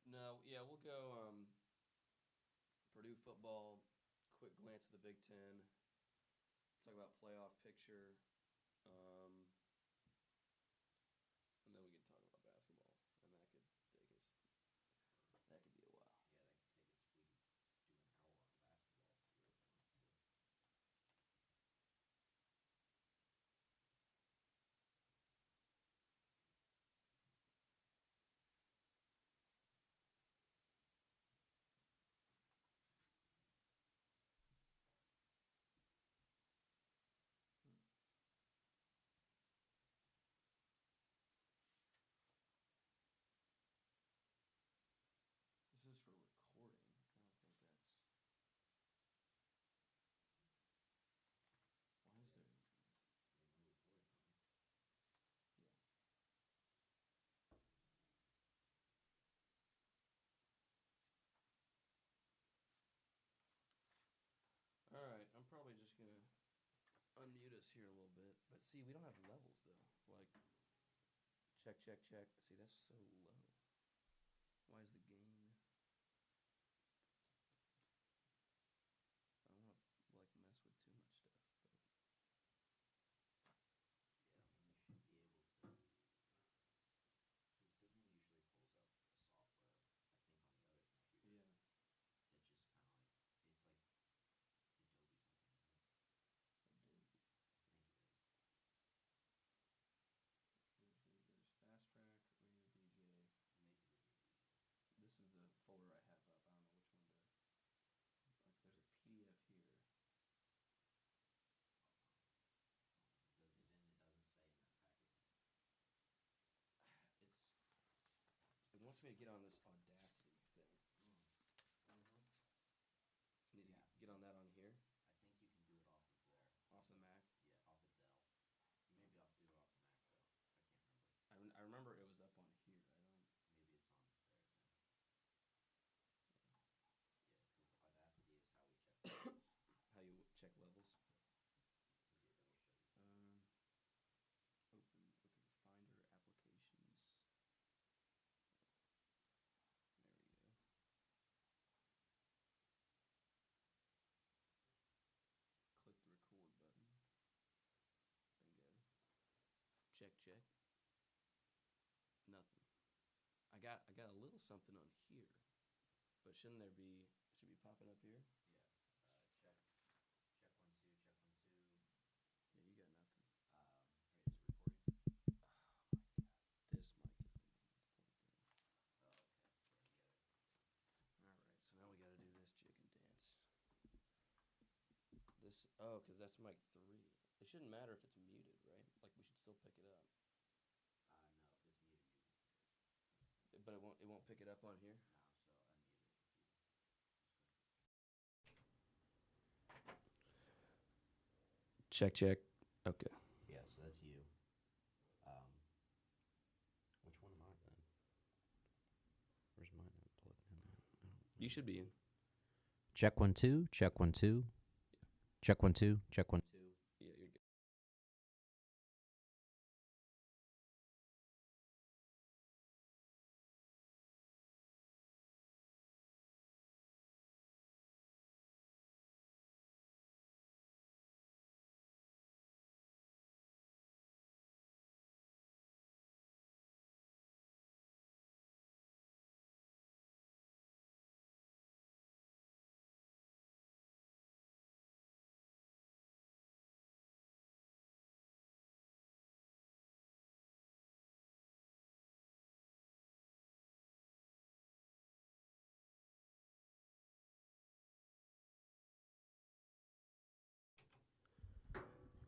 No, yeah, we'll go Purdue football, quick glance at the Big Ten, talk about playoff picture, um, and then we can talk about basketball, and that could take us. That could be a while. Yeah, that could take us. We could do an hour on basketball if we really wanted to. This is for recording. I don't think that's. Why is there? Yeah, no recording on it. Yeah. All right, I'm probably just gonna unmute us here a little bit. But see, we don't have levels though. Like, check, check, check. See, that's so low. Why is the gain? I don't want to like mess with too much stuff, but Yeah, I mean, you should be able to. Because doesn't it usually pulls up a software, I think, on the other computer yeah. that just kind of like. It's like Adobe something, isn't it? Adobe. I think it is. There's Fast Track, Radio DJ. It may be Radio DJ. This is the folder I have up. I don't know which one to. Like, there's a PDF here. Oh, it doesn't say in that packet then. It wants me to get on this Audacity thing. Need Yeah. to get on that on here, I think you can do it off of there. off the Mac. Yeah, off of Dell. You may be able to do it off the Mac though. I can't remember. I remember it was up on here. I don't. Maybe it's on there then. Yeah, because Audacity is how we check levels. How you check levels? Here, let me show you. Open. Okay, Finder applications. There we go. Click the record button. Bingo. Check, check. Nothing. I got a little something on here, but shouldn't there be? It should be popping up here. Yeah. Check. Check 1 2. Check 1 2. Yeah, you got nothing. Wait, is it recording? Oh my god, this mic is the one that's plugged in. Oh, okay. Yeah, you got it. All right, so now we got to do this chicken dance. This because that's mic 3. It shouldn't matter if it's muted, right? Like we should still pick it up. No, if it's muted, you won't hear it. But it won't pick it up on here. No, so unmute it if you just go. Check, check. Okay. Yeah, so that's you. Which one am I then? Where's mine plugged in? You should be in. Check 1 2. Check 1 2. Yeah. Check 1 2. Check 1 2. Yeah, you're good.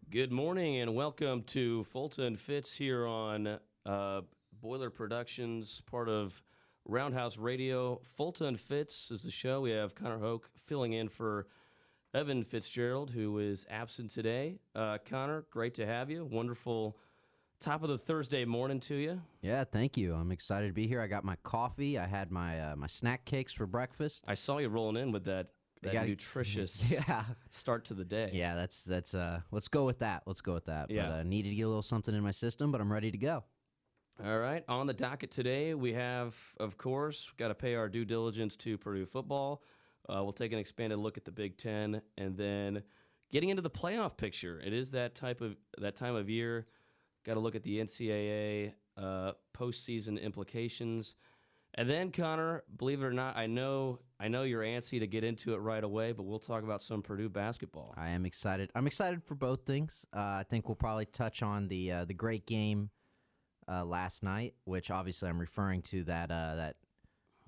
Good morning and welcome to Fulton Fitz here on Boiler Productions, part of Roundhouse Radio. Fulton Fitz is the show. We have Connor Hoke filling in for Evan Fitzgerald, who is absent today. Connor, great to have you. Wonderful top of the Thursday morning to you. Yeah, thank you. I'm excited to be here. I got my coffee. I had my snack cakes for breakfast. I saw you rolling in with that nutritious start to the day. Yeah, that's let's go with that. Let's go with that. Yeah. But needed to get a little something in my system, but I'm ready to go. All right. On the docket today, we have, of course, got to pay our due diligence to Purdue football. We'll take an expanded look at the Big Ten, and then getting into the playoff picture. It is that time of year. Got to look at the NCAA postseason implications, and then Connor, believe it or not, I know you're antsy to get into it right away, but we'll talk about some Purdue basketball. I am excited. I'm excited for both things. I think we'll probably touch on the great game last night, which obviously I'm referring to that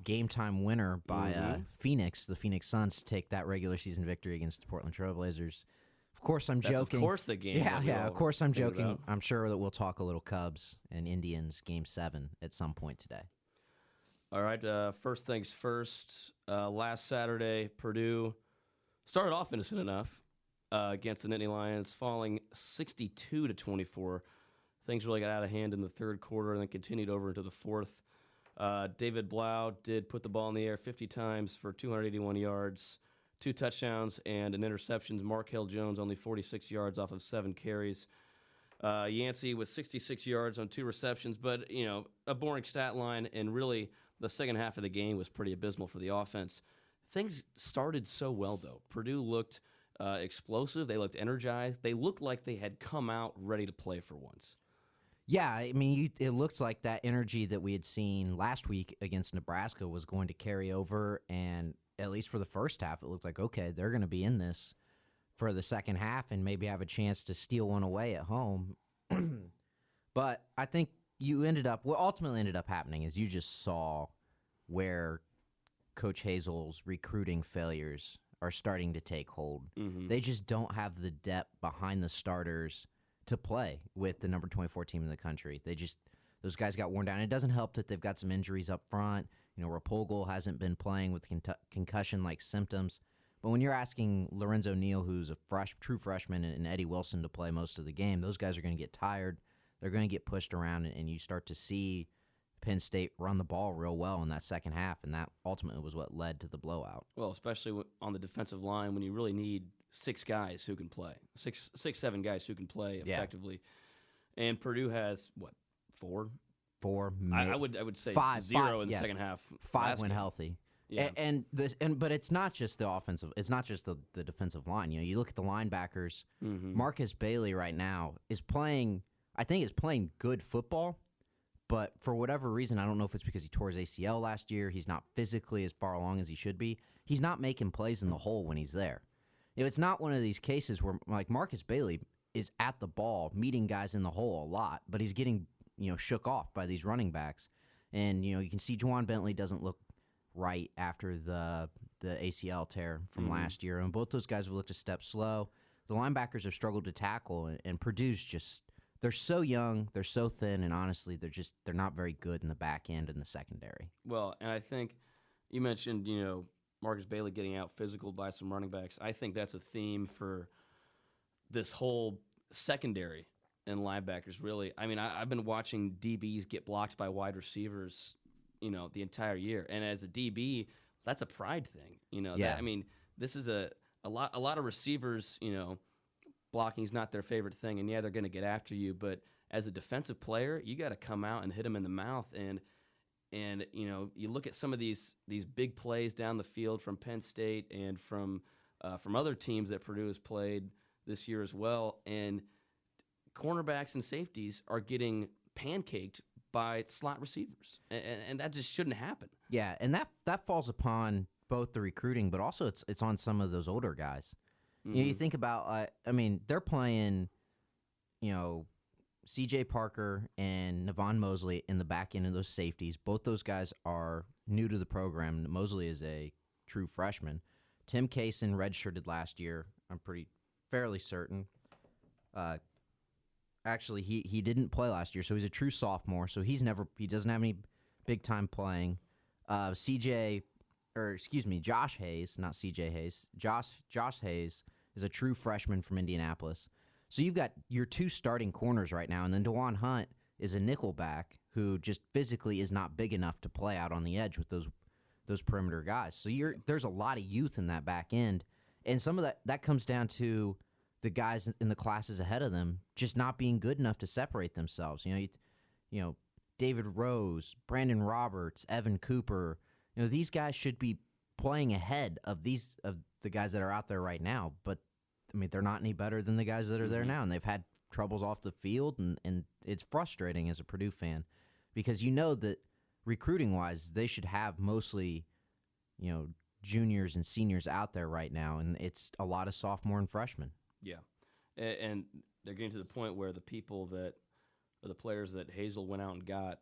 game time winner by Phoenix, the Phoenix Suns, to take that regular season victory against the Portland Trailblazers. Of course, I'm joking. Of course, the game. Yeah. Of course, I'm joking. I'm sure that we'll talk a little Cubs and Indians Game 7 at some point today. All right. First things first. Last Saturday, Purdue started off innocent enough against the Nittany Lions, falling 62-24. Things really got out of hand in the third quarter and then continued over into the fourth. David Blau did put the ball in the air 50 times for 281 yards, 2 touchdowns, and an interception. Markel Jones only 46 yards off of 7 carries. Yancey with 66 yards on 2 receptions, but, a boring stat line, and really the second half of the game was pretty abysmal for the offense. Things started so well, though. Purdue looked explosive. They looked energized. They looked like they had come out ready to play for once. Yeah, I mean, it looks like that energy that we had seen last week against Nebraska was going to carry over, and at least for the first half, it looked like, okay, they're going to be in this for the second half and maybe have a chance to steal one away at home. But I think what ultimately ended up happening is you just saw where Coach Hazel's recruiting failures are starting to take hold. Mm-hmm. They just don't have the depth behind the starters to play with the number 24 team in the country. Those guys got worn down. It doesn't help that they've got some injuries up front. Rapogel hasn't been playing with concussion-like symptoms. But when you're asking Lorenzo Neal, who's a true freshman, and Eddie Wilson to play most of the game, those guys are going to get tired. They're going to get pushed around, and you start to see Penn State run the ball real well in that second half, and that ultimately was what led to the blowout. Well, especially on the defensive line when you really need 6 guys who can play, 7 guys who can play effectively. Yeah. And Purdue has, 4? 4. I would say 5, 0 in the second half. 5 when healthy. Yeah. But it's not just the offensive. It's not just the defensive line. You look at the linebackers. Mm-hmm. Marcus Bailey right now is playing. I think is playing good football, but for whatever reason, I don't know if it's because he tore his ACL last year. He's not physically as far along as he should be. He's not making plays in the hole when he's there. It's not one of these cases where like Marcus Bailey is at the ball, meeting guys in the hole a lot, but he's getting shook off by these running backs, and you can see Juwan Bentley doesn't look right after the ACL tear from last year, and both those guys have looked a step slow. The linebackers have struggled to tackle, and Purdue's just they're so young, they're so thin, and honestly, they're not very good in the back end and the secondary. Well, and I think you mentioned Marcus Bailey getting out physical by some running backs. I think that's a theme for this whole secondary and linebackers. Really, I mean, I've been watching DBs get blocked by wide receivers the entire year. And as a DB, that's a pride thing. Yeah. This is a lot of receivers, blocking is not their favorite thing. And yeah, they're going to get after you. But as a defensive player, you got to come out and hit them in the mouth. And you look at some of these big plays down the field from Penn State and from other teams that Purdue has played this year as well. And cornerbacks and safeties are getting pancaked by slot receivers, and that just shouldn't happen. Yeah, and that falls upon both the recruiting, but also it's on some of those older guys. Mm-hmm. You think about, they're playing, C.J. Parker and Navon Mosley in the back end of those safeties. Both those guys are new to the program. Mosley is a true freshman. Tim Kaysen redshirted last year. I'm fairly certain. Actually, he didn't play last year, so he's a true sophomore. So he doesn't have any big time playing. Josh Hayes, not CJ Hayes. Josh Hayes is a true freshman from Indianapolis. So you've got your 2 starting corners right now, and then DeJuan Hunt is a nickelback who just physically is not big enough to play out on the edge with those perimeter guys. So there's a lot of youth in that back end, and some of that comes down to the guys in the classes ahead of them just not being good enough to separate themselves. David Rose, Brandon Roberts, Evan Cooper. These guys should be playing ahead of the guys that are out there right now. But I mean, they're not any better than the guys that are there now, and they've had troubles off the field, and it's frustrating as a Purdue fan because that recruiting-wise, they should have mostly, juniors and seniors out there right now, and it's a lot of sophomore and freshmen. Yeah, and they're getting to the point where the people that or the players that Hazel went out and got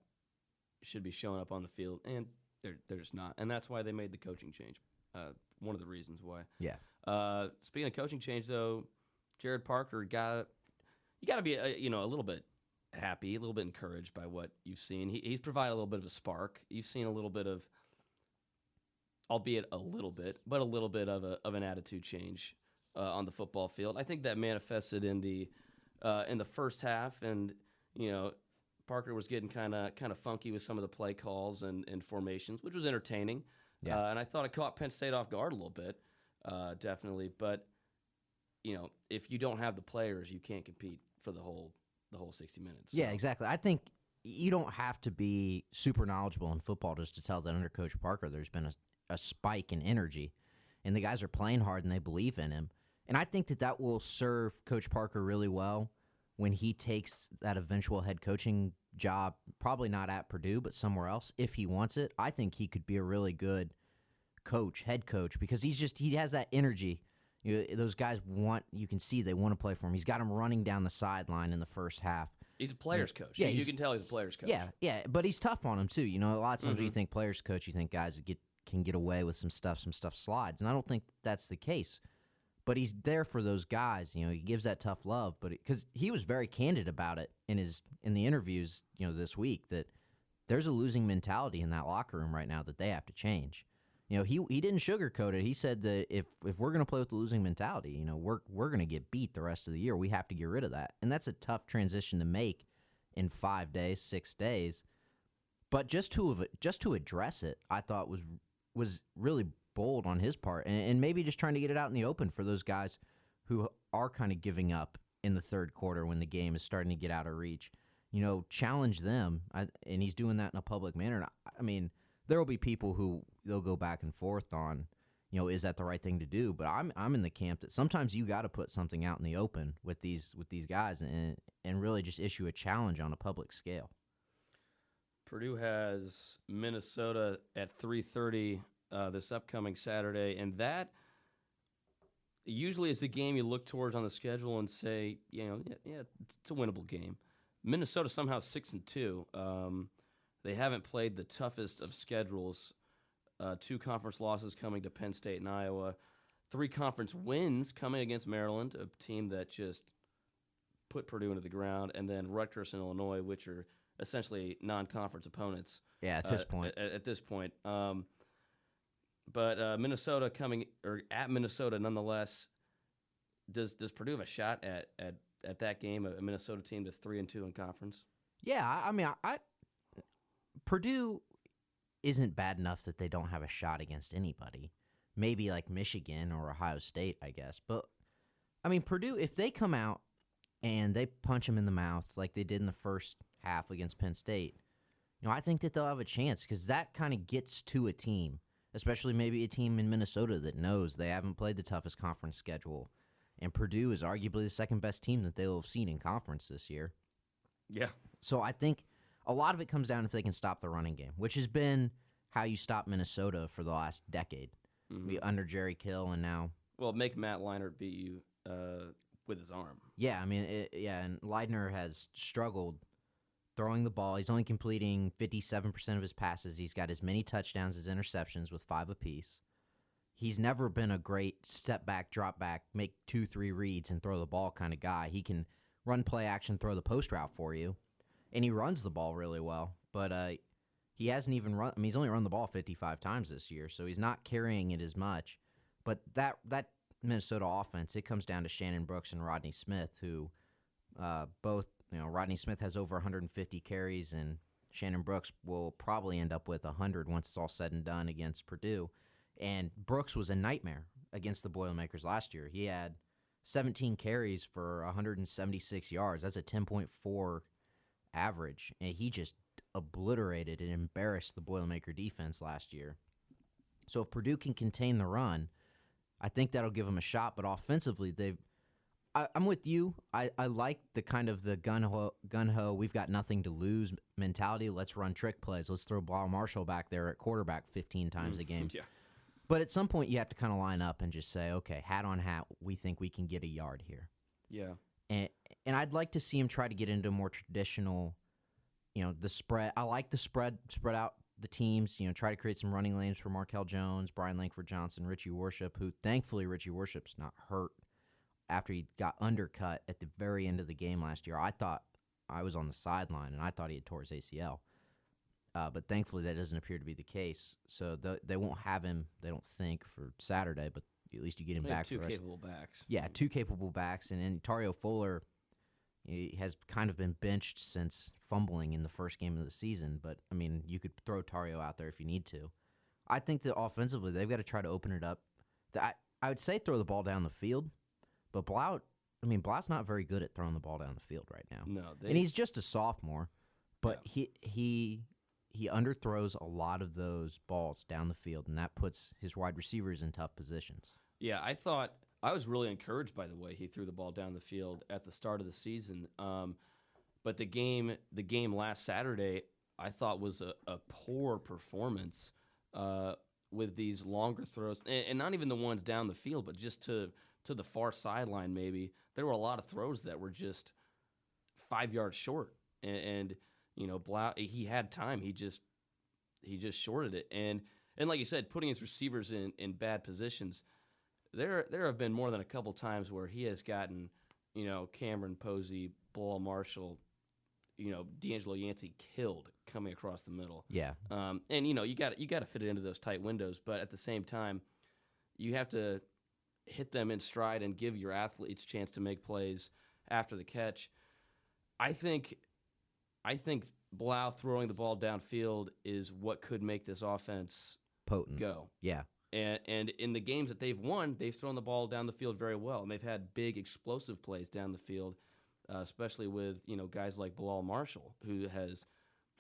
should be showing up on the field, and they're just not, and that's why they made the coaching change. One of the reasons why. Yeah. Speaking of coaching change, though, Jared Parker you got to be a little bit happy, a little bit encouraged by what you've seen. He's provided a little bit of a spark. You've seen a little bit of, albeit a little bit, but a little bit of an attitude change on the football field. I think that manifested in the first half, and Parker was getting kind of funky with some of the play calls and formations, which was entertaining. Yeah. And I thought it caught Penn State off guard a little bit, definitely. But if you don't have the players, you can't compete for the whole 60 minutes. So. Yeah, exactly. I think you don't have to be super knowledgeable in football just to tell that under Coach Parker there's been a spike in energy, and the guys are playing hard and they believe in him. And I think that will serve Coach Parker really well when he takes that eventual head coaching job, probably not at Purdue, but somewhere else, if he wants it. I think he could be a really good head coach, because he has that energy. Those guys you can see they want to play for him. He's got them running down the sideline in the first half. He's a player's coach. Yeah, you can tell he's a player's coach. Yeah, but he's tough on them too. A lot of times when you think player's coach, you think guys can get away with some stuff slides, and I don't think that's the case. But he's there for those guys. He gives that tough love. But because he was very candid about it in the interviews, this week, that there's a losing mentality in that locker room right now that they have to change. He didn't sugarcoat it. He said that if we're going to play with the losing mentality, we're going to get beat the rest of the year. We have to get rid of that, and that's a tough transition to make in 5 days, 6 days. But just to address it, I thought was really bold on his part, and maybe just trying to get it out in the open for those guys who are kind of giving up in the third quarter when the game is starting to get out of reach. Challenge them, and he's doing that in a public manner. I mean, there will be people who they'll go back and forth on, is that the right thing to do? But I'm in the camp that sometimes you got to put something out in the open with these guys and really just issue a challenge on a public scale. Purdue has Minnesota at 3:30 this upcoming Saturday, and that usually is the game you look towards on the schedule and say, it's a winnable game. Minnesota somehow 6-2. They haven't played the toughest of schedules. 2 conference losses coming to Penn State and Iowa. 3 conference wins coming against Maryland, a team that just put Purdue into the ground, and then Rutgers and Illinois, which are essentially non-conference opponents. Yeah, at this point. At this point. But Minnesota at Minnesota nonetheless. Does Purdue have a shot at that game, a Minnesota team that's 3-2 in conference? Yeah, I mean, Purdue isn't bad enough that they don't have a shot against anybody. Maybe like Michigan or Ohio State, I guess. But, I mean, Purdue, if they come out and they punch them in the mouth like they did in the first half against Penn State, I think that they'll have a chance, because that kind of gets to a team, especially maybe a team in Minnesota that knows they haven't played the toughest conference schedule. And Purdue is arguably the second-best team that they'll have seen in conference this year. Yeah. So I think a lot of it comes down if they can stop the running game, which has been how you stop Minnesota for the last decade, under Jerry Kill and now. Well, make Matt Leinart beat you with his arm. Yeah, I mean, and Leitner has struggled throwing the ball. He's only completing 57% of his passes. He's got as many touchdowns as interceptions with 5 apiece. He's never been a great step back, drop back, make 2-3 reads and throw the ball kind of guy. He can run play action, throw the post route for you, and he runs the ball really well. But he hasn't even run. I mean, he's only run the ball 55 times this year, so he's not carrying it as much. But that Minnesota offense, it comes down to Shannon Brooks and Rodney Smith, who both, Rodney Smith has over 150 carries, and Shannon Brooks will probably end up with 100 once it's all said and done against Purdue. And Brooks was a nightmare against the Boilermakers last year. He had 17 carries for 176 yards. That's a 10.4 average, and he just obliterated and embarrassed the Boilermaker defense last year. So if Purdue can contain the run, I think that'll give them a shot. But offensively, I'm with you. I like the kind of the gun-ho, we've got nothing to lose mentality. Let's run trick plays. Let's throw Blau Marshall back there at quarterback 15 times a game. Yeah. But at some point, you have to kind of line up and just say, okay, hat on hat, we think we can get a yard here. Yeah. And I'd like to see him try to get into a more traditional, the spread. I like the spread out the teams, try to create some running lanes for Markel Jones, Brian Langford Johnson, Richie Worship, who thankfully Richie Worship's not hurt after he got undercut at the very end of the game last year. I thought I was on the sideline, and I thought he had tore his ACL. But thankfully that doesn't appear to be the case. So they won't have him, they don't think, for Saturday, but at least you get him back for two the rest. capable backs. Yeah, two capable backs. And then Tario Fuller, he has kind of been benched since fumbling in the first game of the season. But, I mean, you could throw Tario out there if you need to. I think that offensively they've got to try to open it up. I would say throw the ball down the field, but Blau's not very good at throwing the ball down the field right now. No. And he's just a sophomore, but he underthrows a lot of those balls down the field, and that puts his wide receivers in tough positions. Yeah, I was really encouraged by the way he threw the ball down the field at the start of the season. But the game last Saturday, I thought was a poor performance with these longer throws, and not even the ones down the field, but just to the far sideline. Maybe there were a lot of throws that were just 5 yards short, and Blau, he had time. He just shorted it, and like you said, putting his receivers in bad positions. There have been more than a couple times where he has gotten, Cameron Posey, Ball Marshall, D'Angelo Yancey killed coming across the middle. Yeah. And you got to fit it into those tight windows, but at the same time, you have to hit them in stride and give your athletes a chance to make plays after the catch. I think Blau throwing the ball downfield is what could make this offense potent go. Yeah. And in the games that they've won, they've thrown the ball down the field very well, and they've had big explosive plays down the field, especially with guys like Bilal Marshall, who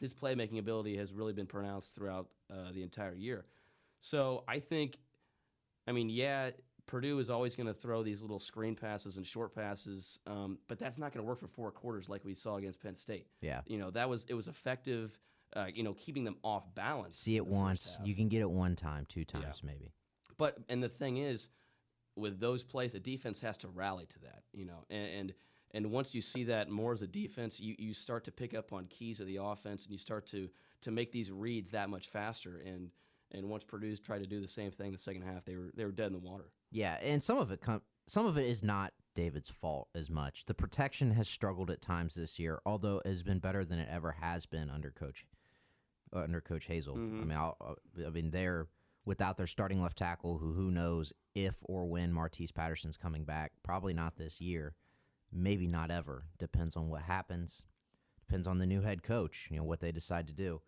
his playmaking ability has really been pronounced throughout the entire year. So I think, Purdue is always going to throw these little screen passes and short passes, but that's not going to work for 4 quarters like we saw against Penn State. Yeah. It was effective. Keeping them off balance. See it once. You can get it one time, 2 times maybe. And the thing is, with those plays, the defense has to rally to that, and once you see that more as a defense, you start to pick up on keys of the offense, and you start to make these reads that much faster. And once Purdue's tried to do the same thing in the second half, they were dead in the water. Yeah, and some of it is not David's fault as much. The protection has struggled at times this year, although it has been better than it ever has been under Coach Hazel. Mm-hmm. They're without their starting left tackle, who knows if or when Martese Patterson's coming back. Probably not this year, maybe not ever. Depends on what happens. Depends on the new head coach. What they decide to do.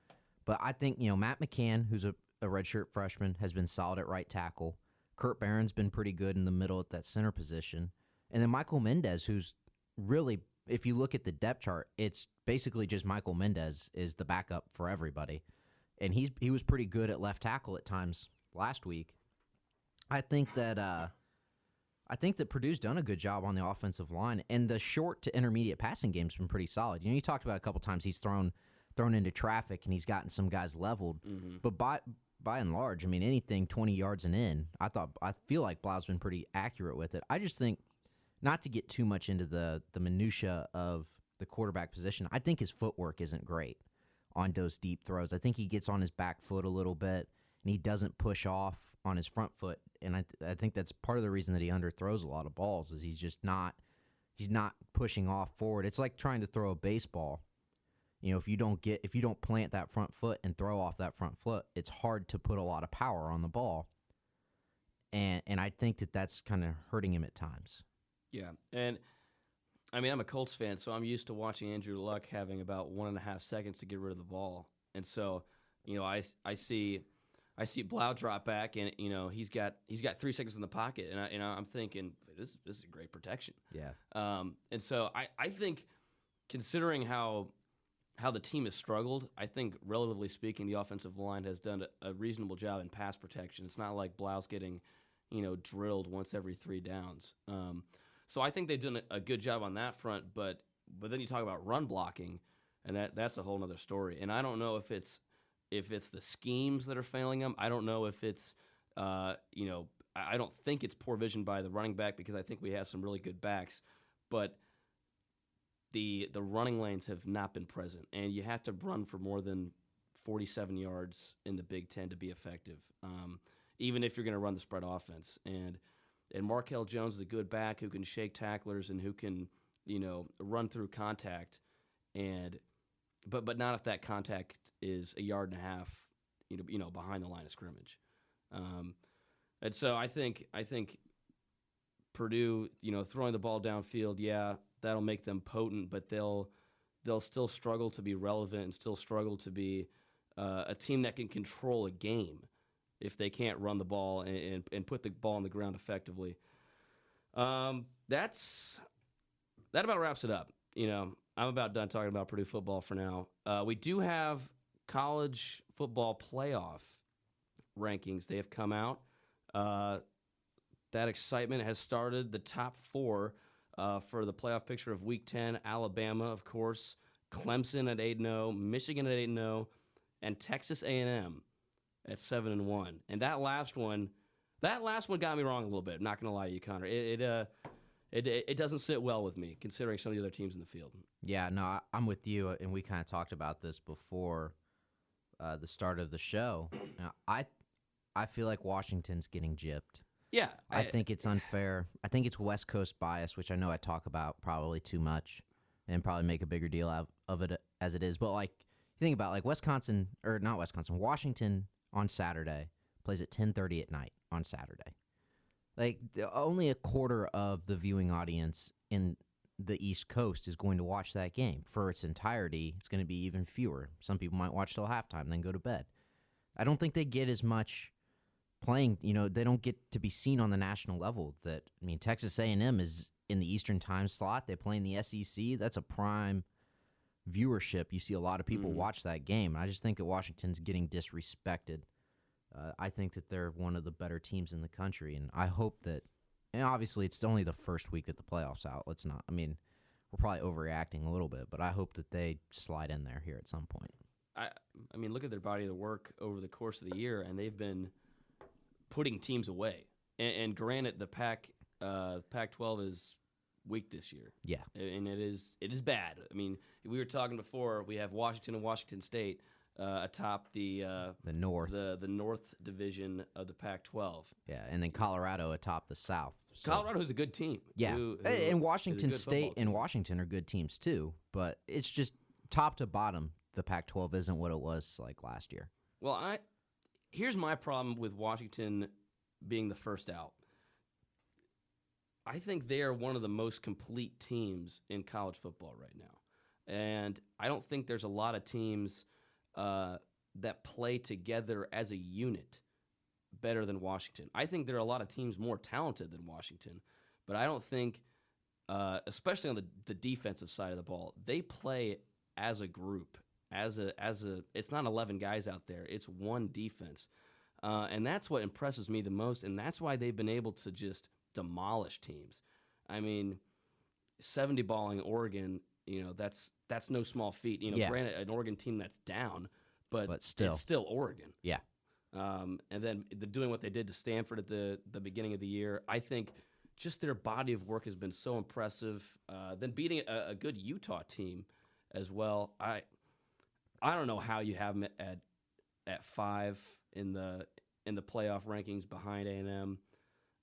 But I think Matt McCann, who's a redshirt freshman, has been solid at right tackle. Kurt Barron's been pretty good in the middle at that center position, and then Michael Mendez, who's really, if you look at the depth chart, it's basically just Michael Mendez is the backup for everybody. And he was pretty good at left tackle at times last week. I think that Purdue's done a good job on the offensive line, and the short to intermediate passing game's been pretty solid. You talked about a couple times he's thrown into traffic and he's gotten some guys leveled. Mm-hmm. But by and large, anything 20 yards and in, I feel like Blau's been pretty accurate with it. I just think, not to get too much into the minutia of the quarterback position, I think his footwork isn't great on those deep throws. I think he gets on his back foot a little bit, and he doesn't push off on his front foot. And I think that's part of the reason that he underthrows a lot of balls, is he's not pushing off forward. It's like trying to throw a baseball. If you don't plant that front foot and throw off that front foot, it's hard to put a lot of power on the ball. And I think that's kind of hurting him at times. Yeah, and I'm a Colts fan, so I'm used to watching Andrew Luck having about 1.5 seconds to get rid of the ball, and so I see Blau drop back, and he's got 3 seconds in the pocket, and I'm thinking this is a great protection. Yeah. And so I think, considering how how the team has struggled, I think, relatively speaking, the offensive line has done a reasonable job in pass protection. It's not like Blau's getting, drilled once every 3 downs. So I think they've done a good job on that front. But then you talk about run blocking, and that's a whole other story. And I don't know if it's the schemes that are failing them. I don't know if it's, I don't think it's poor vision by the running back, because I think we have some really good backs. But the running lanes have not been present, and you have to run for more than 47 yards in the Big Ten to be effective, even if you're going to run the spread offense. And Markel Jones is a good back who can shake tacklers and who can, run through contact, but not if that contact is a yard and a half, behind the line of scrimmage. And so I think Purdue, throwing the ball downfield, yeah, that'll make them potent, but they'll still struggle to be relevant and still struggle to be a team that can control a game if they can't run the ball and put the ball on the ground effectively. That about wraps it up. I'm about done talking about Purdue football for now. We do have college football playoff rankings. They have come out. That excitement has started. The top 4 for the playoff picture of Week 10, Alabama, of course, Clemson at 8-0, Michigan at 8-0, and Texas A&M at 7-1. And that last one got me wrong a little bit. I'm not going to lie to you, Connor. It doesn't sit well with me, considering some of the other teams in the field. Yeah, no, I'm with you, and we kind of talked about this before the start of the show. Now, I feel like Washington's getting gypped. Yeah. I think it's unfair. I think it's West Coast bias, which I know I talk about probably too much and probably make a bigger deal out of it as it is. But, you think about, Washington on Saturday plays at 10:30 at night on Saturday. Only a quarter of the viewing audience in the East Coast is going to watch that game. For its entirety, it's going to be even fewer. Some people might watch till halftime, then go to bed. I don't think they get as much playing, they don't get to be seen on the national level. Texas A&M is in the Eastern time slot. They play in the SEC. That's a prime viewership. You see a lot of people watch that game. I just think that Washington's getting disrespected. I think that they're one of the better teams in the country, and I hope that, and obviously it's only the first week that the playoffs out. We're probably overreacting a little bit, but I hope that they slide in there here at some point. Look at their body of work over the course of the year, and they've been putting teams away. And granted, the Pac-12 is weak this year. Yeah, and it is bad. We were talking before. We have Washington and Washington State atop the North, the North Division of the Pac-12. Yeah, and then Colorado atop the South. So, Colorado's a good team. Yeah, and Washington State and Washington are good teams too. But it's just top to bottom, the Pac-12 isn't what it was last year. Well, here's my problem with Washington being the first out. I think they are one of the most complete teams in college football right now. And I don't think there's a lot of teams that play together as a unit better than Washington. I think there are a lot of teams more talented than Washington, but I don't think, especially on the defensive side of the ball, they play as a group. It's not 11 guys out there. It's one defense. And that's what impresses me the most, and that's why they've been able to just demolish teams. 70-balling Oregon, that's no small feat. Granted, an Oregon team that's down, but still. It's still Oregon. Yeah. And then doing what they did to Stanford at the beginning of the year, I think just their body of work has been so impressive. Then beating a good Utah team as well. I don't know how you have them at 5 in the playoff rankings behind A&M.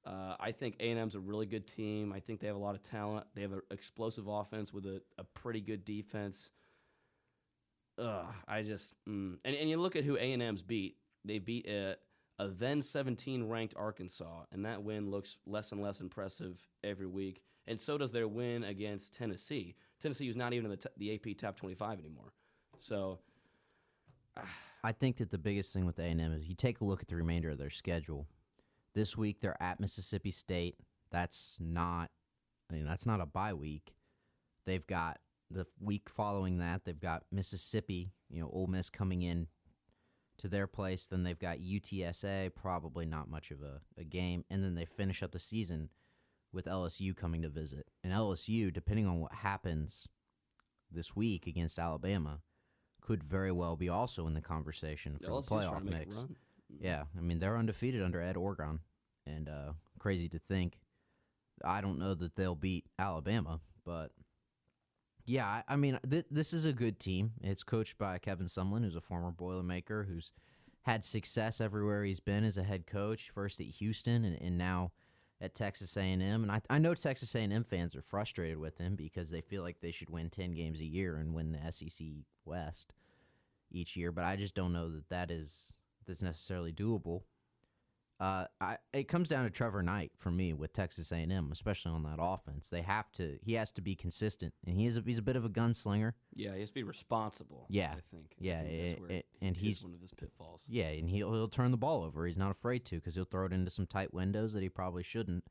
I think A&M's a really good team. I think they have a lot of talent. They have an explosive offense with a pretty good defense. And you look at who A&M's beat. They beat a then 17 ranked Arkansas, and that win looks less and less impressive every week. And so does their win against Tennessee. Tennessee was not even in the AP top 25 anymore. So I think that the biggest thing with A&M is you take a look at the remainder of their schedule. This week they're at Mississippi State. That's not a bye week. They've got the week following that, they've got Mississippi, Ole Miss coming in to their place. Then they've got UTSA, probably not much of a game. And then they finish up the season with LSU coming to visit. And LSU, depending on what happens this week against Alabama, could very well be also in the conversation for LSU's the trying playoff to make a mix. run. Yeah, I mean, they're undefeated under Ed Orgeron. And crazy to think. I don't know that they'll beat Alabama, but yeah, I mean, this is a good team. It's coached by Kevin Sumlin, who's a former Boilermaker, who's had success everywhere he's been as a head coach, first at Houston and now at Texas A&M. And I know Texas A&M fans are frustrated with him because they feel like they should win 10 games a year and win the SEC West each year, but I just don't know that's necessarily doable. It comes down to Trevor Knight for me with Texas A&M, especially on that offense. He has to be consistent, and he's a bit of a gunslinger. Yeah, he has to be responsible. Yeah, I think. yeah, I think that's where and he's one of his pitfalls. Yeah, and he'll turn the ball over. He's not afraid to because he'll throw it into some tight windows that he probably shouldn't.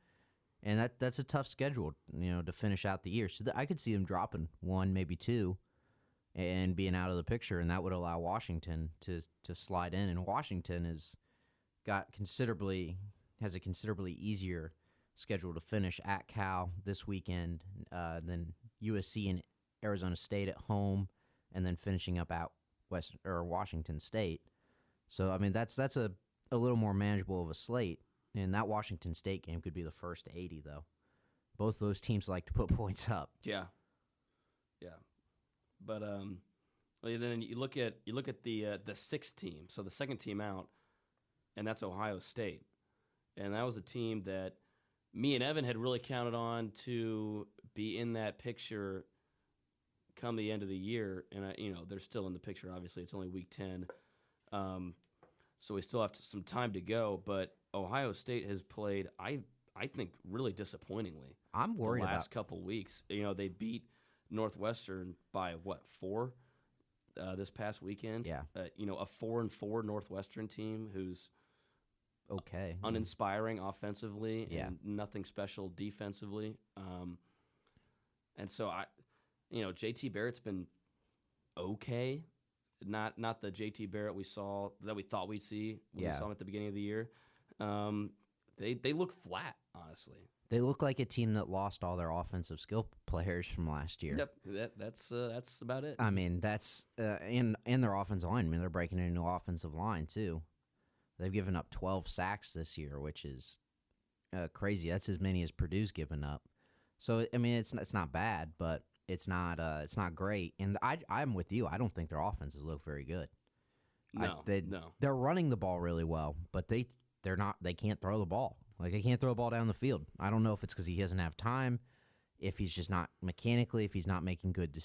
And that's a tough schedule, to finish out the year. So I could see him dropping one, maybe two, and being out of the picture, and that would allow Washington to slide in. And Washington has a considerably easier schedule to finish at Cal this weekend than USC and Arizona State at home, and then finishing up at Washington State. So I mean that's a little more manageable of a slate, and that Washington State game could be the first to 80 though. Both those teams like to put points up. Yeah. But then you look at the sixth team, so the second team out, and that's Ohio State. And that was a team that me and Evan had really counted on to be in that picture come the end of the year. And, they're still in the picture, obviously. It's only week 10. So we still have some time to go. But Ohio State has played, I think, really disappointingly. I'm worried the about last couple weeks. They beat Northwestern by, 4 this past weekend? Yeah. A 4-4 Northwestern team who's okay, uninspiring offensively Yeah. and nothing special defensively. And so JT Barrett's been okay. Not the JT Barrett we thought we'd see when we saw him at the beginning of the year. They look flat, honestly. They look like a team that lost all their offensive skill players from last year. Yep, that's about it. I mean, that's in their offensive line. I mean, they're breaking into new offensive line too. They've given up 12 sacks this year, which is crazy. That's as many as Purdue's given up. So I mean, it's not bad, but it's not great. And I'm with you. I don't think their offenses look very good. No. They're running the ball really well, but they can't throw the ball. Like, they can't throw the ball down the field. I don't know if it's because he doesn't have time, if he's just not mechanically, if he's not making good,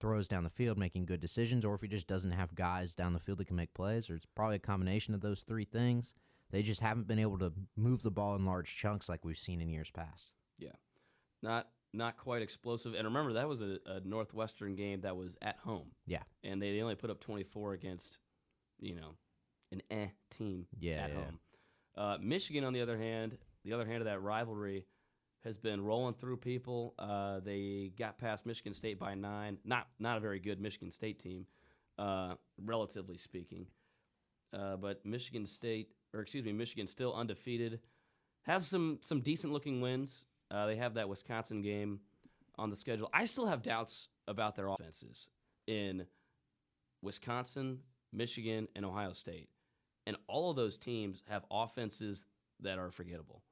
throws down the field, making good decisions, or if he just doesn't have guys down the field that can make plays, or it's probably a combination of those three things. They just haven't been able to move the ball in large chunks like we've seen in years past. Yeah. Not quite explosive. And remember, that was a Northwestern game that was at home. Yeah. And they only put up 24 against, an team at home. Michigan, on the other hand of that rivalry, has been rolling through people. They got past Michigan State by 9. Not a very good Michigan State team, relatively speaking. But Michigan still undefeated. Have some decent looking wins. They have that Wisconsin game on the schedule. I still have doubts about their offenses in Wisconsin, Michigan, and Ohio State. And all of those teams have offenses that are forgettable.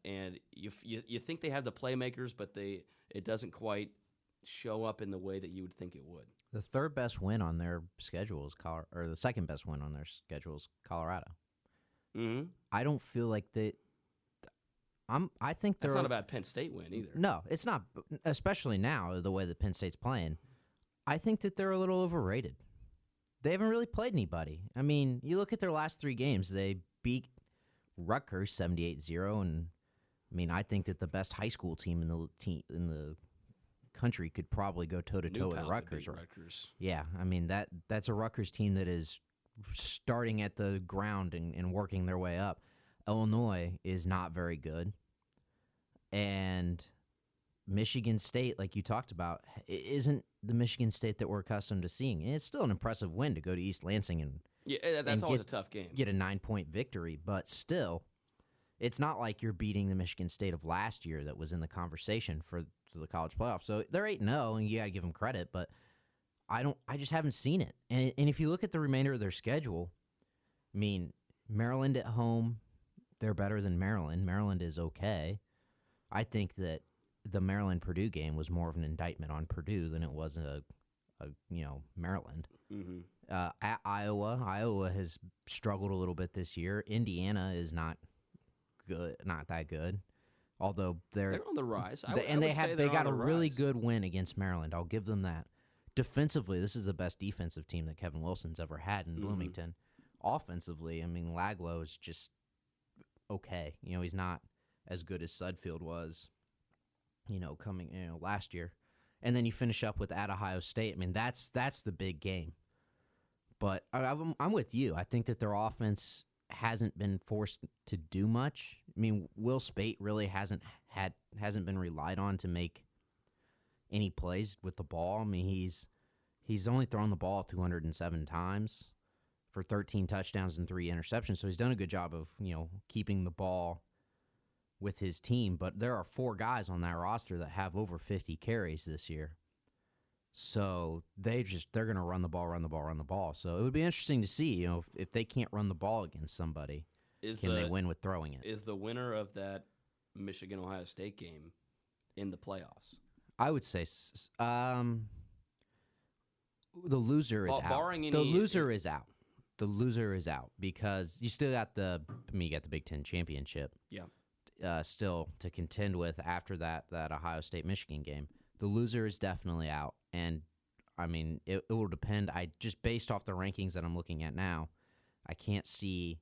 And you think they have the playmakers, but it doesn't quite show up in the way that you would think it would. The third best win on their schedule is the second best win on their schedule is Colorado. Mm-hmm. I don't feel like they. I think that's not a bad Penn State win either. No, it's not. Especially now, the way that Penn State's playing, I think that they're a little overrated. They haven't really played anybody. I mean, you look at their last 3 games. They beat Rutgers 78-0, and I mean, I think that the best high school team in the country could probably go toe to toe with Rutgers. Yeah, I mean that's a Rutgers team that is starting at the ground and working their way up. Illinois is not very good, and Michigan State, like you talked about, isn't the Michigan State that we're accustomed to seeing. And it's still an impressive win to go to East Lansing and Yeah, that's and always a tough game. get a 9-point victory, but still, it's not like you're beating the Michigan State of last year that was in the conversation for the college playoff. So they're 8-0, and you got to give them credit, but I just haven't seen it. And if you look at the remainder of their schedule, I mean, Maryland at home, they're better than Maryland. Maryland is okay. I think that the Maryland-Purdue game was more of an indictment on Purdue than it was a Maryland. Mm-hmm. At Iowa has struggled a little bit this year. Indiana is not that good. Although they're on the rise, they got a really good win against Maryland. I'll give them that. Defensively, this is the best defensive team that Kevin Wilson's ever had in Bloomington. Offensively, I mean, Laglow is just okay. He's not as good as Sudfield was, coming last year. And then you finish up with at Ohio State. I mean, that's the big game. But I'm with you. I think that their offense hasn't been forced to do much. I mean, Will Spate really hasn't been relied on to make any plays with the ball. I mean, he's only thrown the ball 207 times for 13 touchdowns and 3 interceptions. So he's done a good job of, keeping the ball with his team. But there are 4 guys on that roster that have over 50 carries this year. So they're going to run the ball. So it would be interesting to see, if they can't run the ball against somebody, can they win with throwing it? Is the winner of that Michigan-Ohio State game in the playoffs? I would say the loser is out. The loser is out. The loser is out because you still got you got the Big Ten championship. Yeah. Still to contend with after that Ohio State-Michigan game. The loser is definitely out, and I mean it will depend. Just based off the rankings that I'm looking at now, I can't see,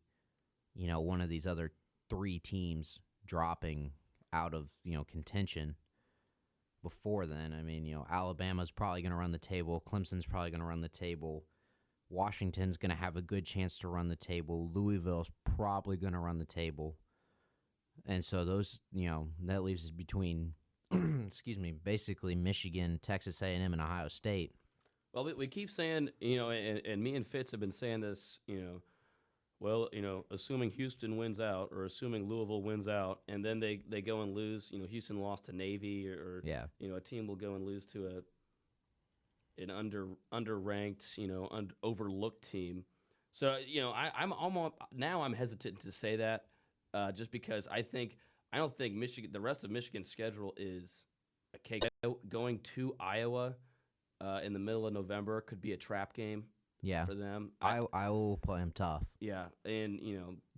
one of these other 3 teams dropping out of contention before then. I mean, Alabama's probably going to run the table. Clemson's probably going to run the table. Washington's going to have a good chance to run the table. Louisville's probably going to run the table. And so those, that leaves us between, basically Michigan, Texas A&M, and Ohio State. Well, we keep saying, and me and Fitz have been saying this, assuming Houston wins out or assuming Louisville wins out, and then they go and lose, Houston lost to Navy or a team will go and lose to an underranked, overlooked team. So, I'm almost now I'm hesitant to say that just because I don't think the rest of Michigan's schedule is okay. Going to Iowa in the middle of November could be a trap game. Yeah, for them. I will play them tough. Yeah, and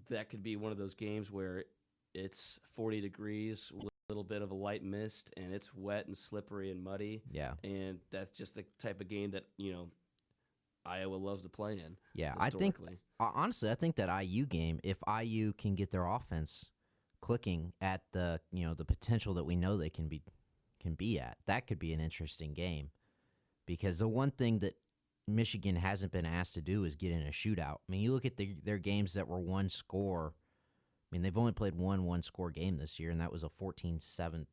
that could be one of those games where it's 40 degrees, a little bit of a light mist, and it's wet and slippery and muddy. Yeah, and that's just the type of game that Iowa loves to play in. Yeah, I think honestly, I think that IU game, if IU can get their offense clicking at the the potential that we know they can be at, that could be an interesting game, because the one thing that Michigan hasn't been asked to do is get in a shootout. I mean, you look at their games that were one score. I mean, they've only played one score game this year, and that was a 14-7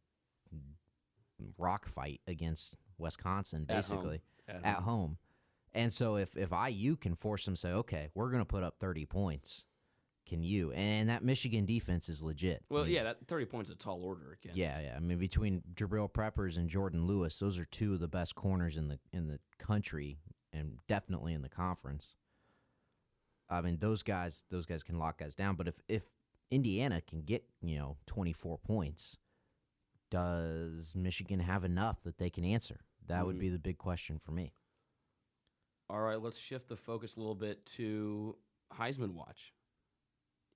rock fight against Wisconsin, basically at home. And so if IU can force them to say, okay, we're going to put up 30 points, can you? And that Michigan defense is legit. Well, that 30 points is a tall order against. Yeah. I mean, between Jabril Peppers and Jordan Lewis, those are 2 of the best corners in the country. And definitely in the conference. I mean, those guys can lock guys down. But if Indiana can get 24 points, does Michigan have enough that they can answer? That would be the big question for me. All right, let's shift the focus a little bit to Heisman Watch.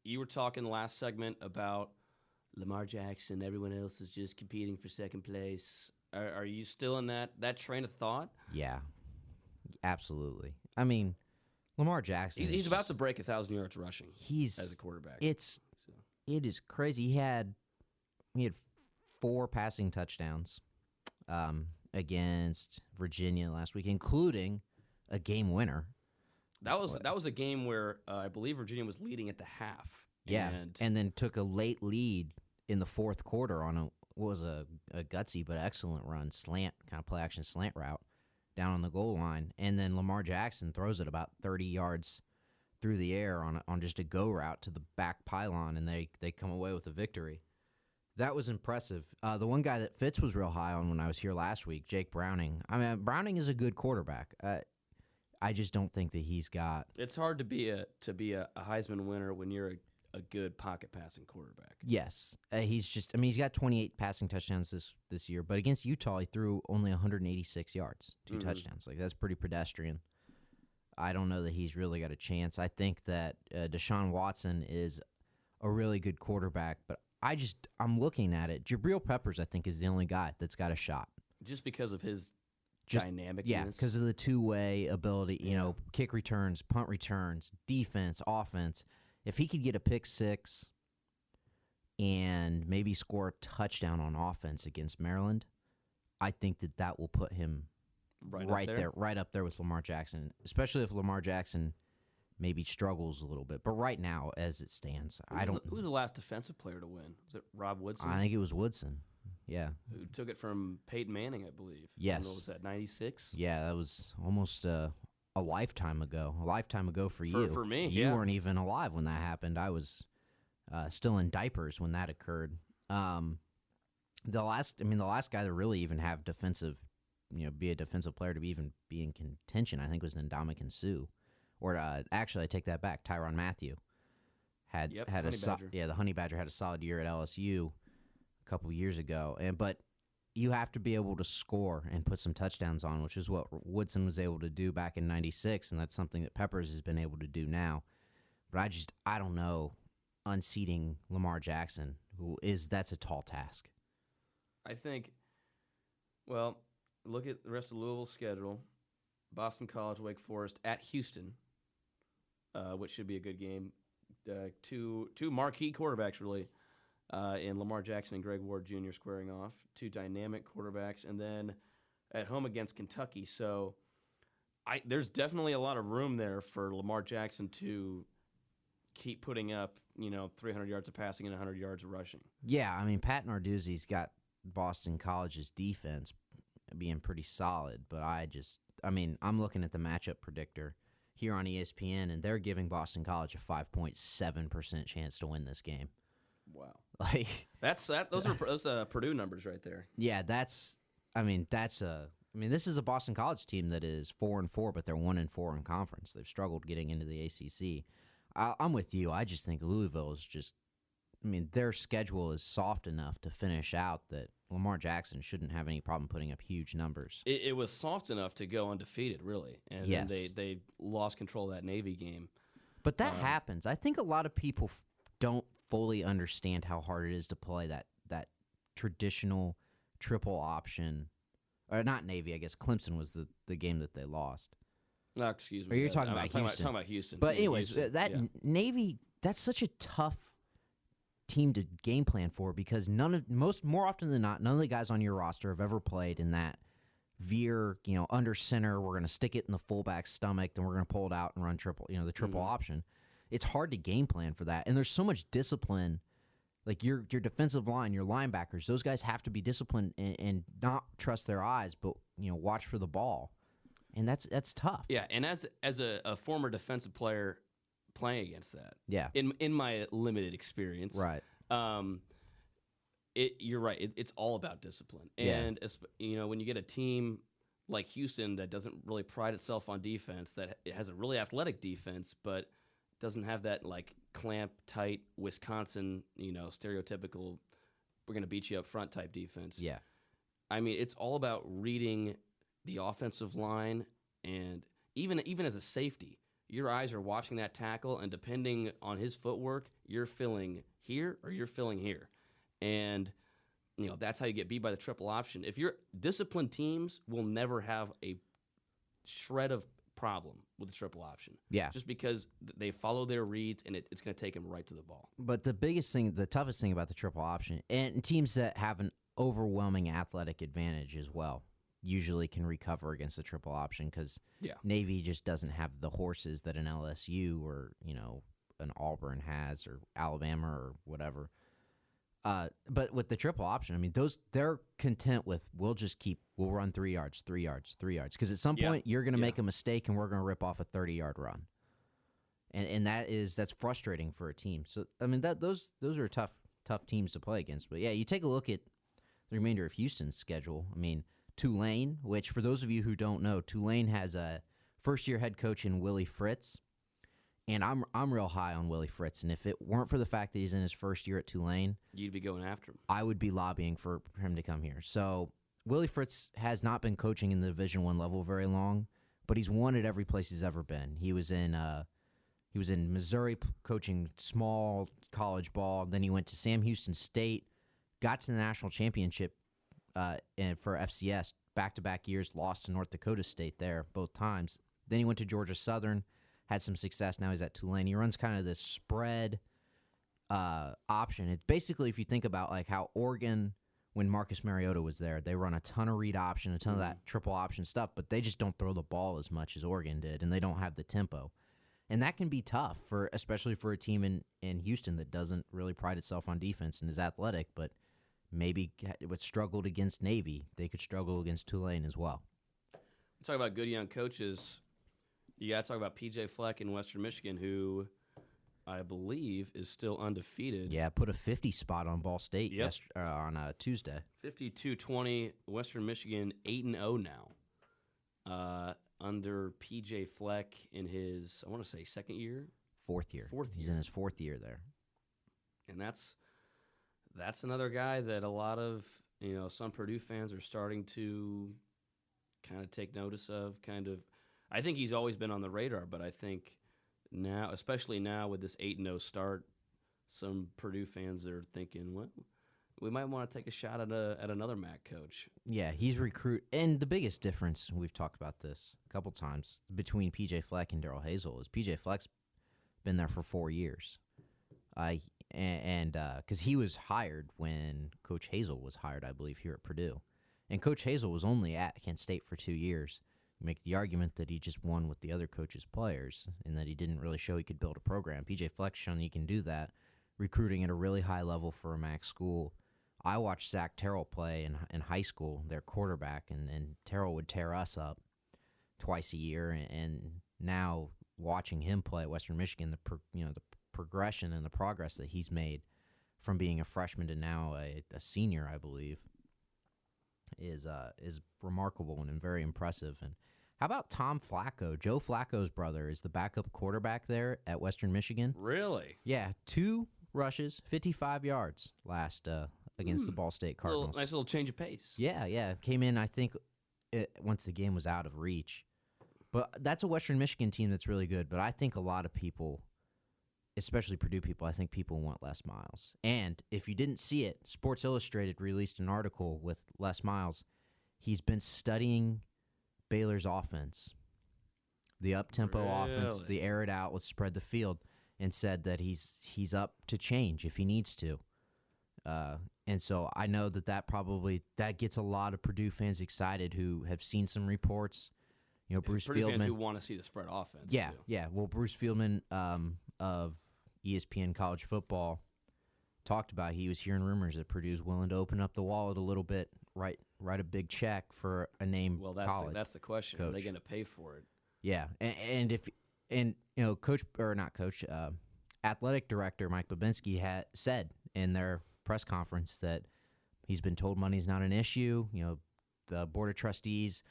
You were talking last segment about Lamar Jackson. Everyone else is just competing for second place. Are you still in that train of thought? Yeah. Absolutely. I mean, Lamar Jackson. He's about to break 1,000 yards rushing. As a quarterback. It is crazy. He had 4 passing touchdowns against Virginia last week, including a game winner. That was a game where I believe Virginia was leading at the half. Yeah, and then took a late lead in the fourth quarter on what was a gutsy but excellent run, slant, kind of play action slant route down on the goal line. And then Lamar Jackson throws it about 30 yards through the air on just a go route to the back pylon, and they come away with a victory. That was impressive. The one guy that Fitz was real high on when I was here last week, Jake Browning. I mean, Browning is a good quarterback. I just don't think that he's got. It's hard to be a Heisman winner when you're a good pocket passing quarterback. Yes, he's just. I mean, he's got 28 passing touchdowns this year, but against Utah, he threw only 186 yards, 2 touchdowns. Like, that's pretty pedestrian. I don't know that he's really got a chance. I think that Deshaun Watson is a really good quarterback, but I'm looking at it. Jabril Peppers, I think, is the only guy that's got a shot. Just because of his dynamicness. Yeah, because of the two-way ability, kick returns, punt returns, defense, offense. If he could get a pick six and maybe score a touchdown on offense against Maryland, I think that will put him right up there with Lamar Jackson, especially if Lamar Jackson maybe struggles a little bit. But right now, as it stands, Who was the last defensive player to win? Was it Rob Woodson? I think it was Woodson. Yeah. Who took it from Peyton Manning, I believe. Yes. What was that, 96? Yeah, that was almost a lifetime ago. A lifetime ago for you. For me, You weren't even alive when that happened. I was still in diapers when that occurred. The last guy to really even have defensive, be a defensive player to even be in contention, I think was Ndamukong Suh. Or actually, I take that back. Tyrann Mathieu had the Honey Badger had a solid year at LSU a couple years ago, but you have to be able to score and put some touchdowns on, which is what Woodson was able to do back in '96, and that's something that Peppers has been able to do now. But I don't know, unseating Lamar Jackson, that's a tall task. I think, well, look at the rest of Louisville's schedule. Boston College, Wake Forest, at Houston, which should be a good game. Two marquee quarterbacks, really, in Lamar Jackson and Greg Ward Jr. squaring off. 2 dynamic quarterbacks. And then at home against Kentucky. So there's definitely a lot of room there for Lamar Jackson to keep putting up, 300 yards of passing and 100 yards of rushing. Yeah, I mean, Pat Narduzzi's got Boston College's defense being pretty solid, but I'm looking at the matchup predictor here on ESPN, and they're giving Boston College a 5.7% chance to win this game. Wow, those are Purdue numbers right there. Yeah, this is a Boston College team that is 4-4, but they're 1-4 in conference. They've struggled getting into the ACC. I'm with you. I just think Louisville is their schedule is soft enough to finish out that Lamar Jackson shouldn't have any problem putting up huge numbers. It was soft enough to go undefeated, really, and yes. Then they lost control of that Navy game. But that happens. I think a lot of people don't fully understand how hard it is to play that traditional triple option. Or not Navy, I guess. Clemson was the game that they lost. No, excuse me. Or you're talking about Houston. I'm talking about Houston. But anyways, Navy, that's such a tough team to game plan for because more often than not, none of the guys on your roster have ever played in that veer, under center. We're going to stick it in the fullback's stomach, then we're going to pull it out and run triple, the triple option. It's hard to game plan for that, and there's so much discipline. Like your defensive line, your linebackers, those guys have to be disciplined and not trust their eyes, but watch for the ball, and that's tough. Yeah, and as a former defensive player playing against that, yeah, in my limited experience, right, you're right. It's all about discipline, and when you get a team like Houston that doesn't really pride itself on defense, that it has a really athletic defense, but doesn't have that like clamp tight Wisconsin, stereotypical we're going to beat you up front type defense. Yeah. I mean, it's all about reading the offensive line, and even as a safety, your eyes are watching that tackle, and depending on his footwork, you're filling here or you're filling here. And that's how you get beat by the triple option. If you're disciplined teams will never have a shred of problem with the triple option. Yeah. Just because they follow their reads, and it's going to take them right to the ball. But the toughest thing about the triple option, and teams that have an overwhelming athletic advantage as well, usually can recover against the triple option because Navy just doesn't have the horses that an LSU or an Auburn has or Alabama or whatever. But with the triple option, I mean, they're content with we'll run 3 yards, 3 yards, 3 yards. Because at some point you're going to make a mistake and we're going to rip off a 30-yard run, and that's frustrating for a team. So I mean those are tough teams to play against. But yeah, you take a look at the remainder of Houston's schedule. I mean Tulane, which for those of you who don't know, Tulane has a first-year head coach in Willie Fritz. And I'm real high on Willie Fritz, and if it weren't for the fact that he's in his first year at Tulane, You'd be going after him. I would be lobbying for him to come here. So Willie Fritz has not been coaching in the Division I level very long, but he's won at every place he's ever been. He was in Missouri coaching small college ball. Then he went to Sam Houston State, got to the national championship and for FCS back-to-back years, lost to North Dakota State there both times. Then he went to Georgia Southern. Had some success. Now he's at Tulane. He runs kind of this spread option. It's basically, if you think about like how Oregon, when Marcus Mariota was there, they run a ton of read option, a ton of that triple option stuff, but they just don't throw the ball as much as Oregon did, and they don't have the tempo. And that can be tough, especially for a team in Houston that doesn't really pride itself on defense and is athletic, but maybe would struggled against Navy. They could struggle against Tulane as well. We talk about good young coaches. You got to talk about P.J. Fleck in Western Michigan, who I believe is still undefeated. Yeah, put a 50 spot on Ball State on Tuesday. 52-20, Western Michigan 8-0 now. Under P.J. Fleck in his, I want to say, second year? Fourth year. He's in his fourth year there. And that's another guy that a lot of, some Purdue fans are starting to kind of take notice of, I think he's always been on the radar, but I think now, especially now with this 8-0 start, some Purdue fans are thinking, well, we might want to take a shot at another MAC coach. Yeah, he's and the biggest difference, we've talked about this a couple times, between P.J. Fleck and Darrell Hazel is P.J. Fleck's been there for 4 years. Because he was hired when Coach Hazel was hired, I believe, here at Purdue. And Coach Hazel was only at Kent State for 2 years. Make the argument that he just won with the other coach's players and that he didn't really show he could build a program. P.J. Fleck's shown he can do that, recruiting at a really high level for a MAC school. I watched Zach Terrell play in high school, their quarterback, and Terrell would tear us up twice a year. And now watching him play at Western Michigan, the progression and the progress that he's made from being a freshman to now a senior, I believe, is remarkable and very impressive. And how about Tom Flacco? Joe Flacco's brother is the backup quarterback there at Western Michigan. Really? Yeah, 2 rushes, 55 yards last against the Ball State Cardinals. Nice little change of pace. Yeah. Came in, I think, once the game was out of reach. But that's a Western Michigan team that's really good. But I think a lot of people, especially Purdue people, I think people want Les Miles. And if you didn't see it, Sports Illustrated released an article with Les Miles. He's been studying Baylor's offense, the up-tempo offense, the air it out, let's spread the field, and said that he's up to change if he needs to. And so I know that gets a lot of Purdue fans excited who have seen some reports. Bruce Purdue Fieldman, fans who want to see the spread offense. Yeah, too. yeah. Well, Bruce Fieldman of ESPN College Football talked about he was hearing rumors that Purdue's willing to open up the wallet a little bit, write a big check for a name. Well, college that's the question. coach. Are they going to pay for it? Yeah, athletic director Mike Babinski had said in their press conference that he's been told money's not an issue. The board of trustees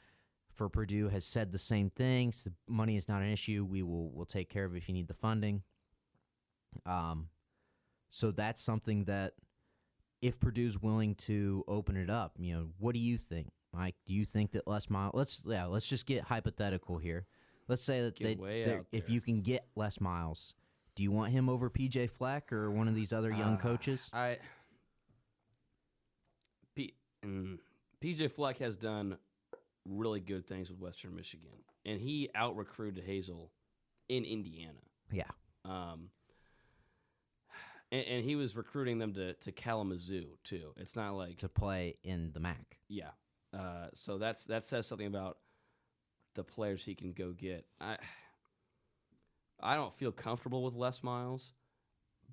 for Purdue has said the same thing. So money is not an issue. We'll take care of it if you need the funding. So that's something that if Purdue's willing to open it up, what do you think, Mike? Do you think that Les Miles? Let's just get hypothetical here. Let's say that if you can get Les Miles, do you want him over P.J. Fleck or one of these other young coaches? P.J. Fleck has done really good things with Western Michigan, and he out-recruited Hazel in Indiana. Yeah. And he was recruiting them to Kalamazoo, too. It's not like... to play in the MAC. Yeah. So that says something about the players he can go get. I don't feel comfortable with Les Miles,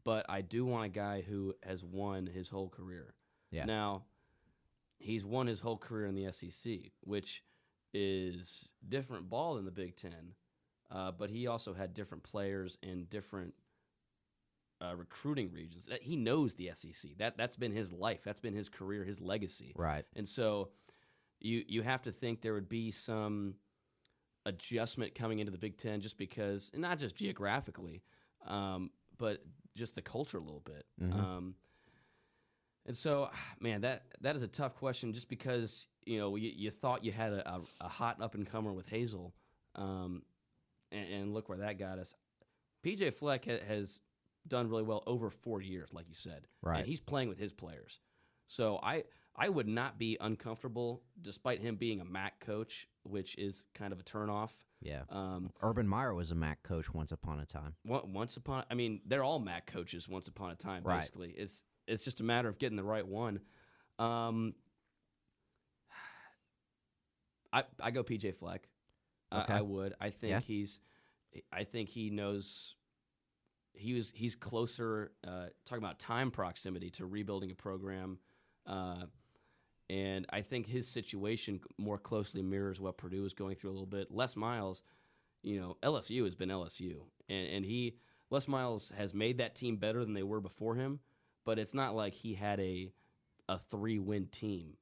but I do want a guy who has won his whole career. Yeah. Now, he's won his whole career in the SEC, which is different ball than the Big Ten, but he also had different players in different recruiting regions. He knows the SEC. That's been his life. That's been his career, his legacy. Right. And so you have to think there would be some adjustment coming into the Big Ten just because, not just geographically, but just the culture a little bit. Mhm. And so, man, that is a tough question just because, you thought you had a hot up-and-comer with Hazel, and look where that got us. P.J. Fleck has done really well over 4 years, like you said. Right. And he's playing with his players. So I would not be uncomfortable, despite him being a MAC coach, which is kind of a turnoff. Yeah. Urban Meyer was a MAC coach once upon a time. They're all MAC coaches once upon a time, Right. basically. It's just a matter of getting the right one. I go P.J. Fleck. Okay. I would. I think Yeah. I think he knows. He's closer. Talking about time proximity to rebuilding a program, and I think his situation more closely mirrors what Purdue is going through a little bit. Les Miles, LSU has been LSU, and Les Miles has made that team better than they were before him. But it's not like he had a 3-win team,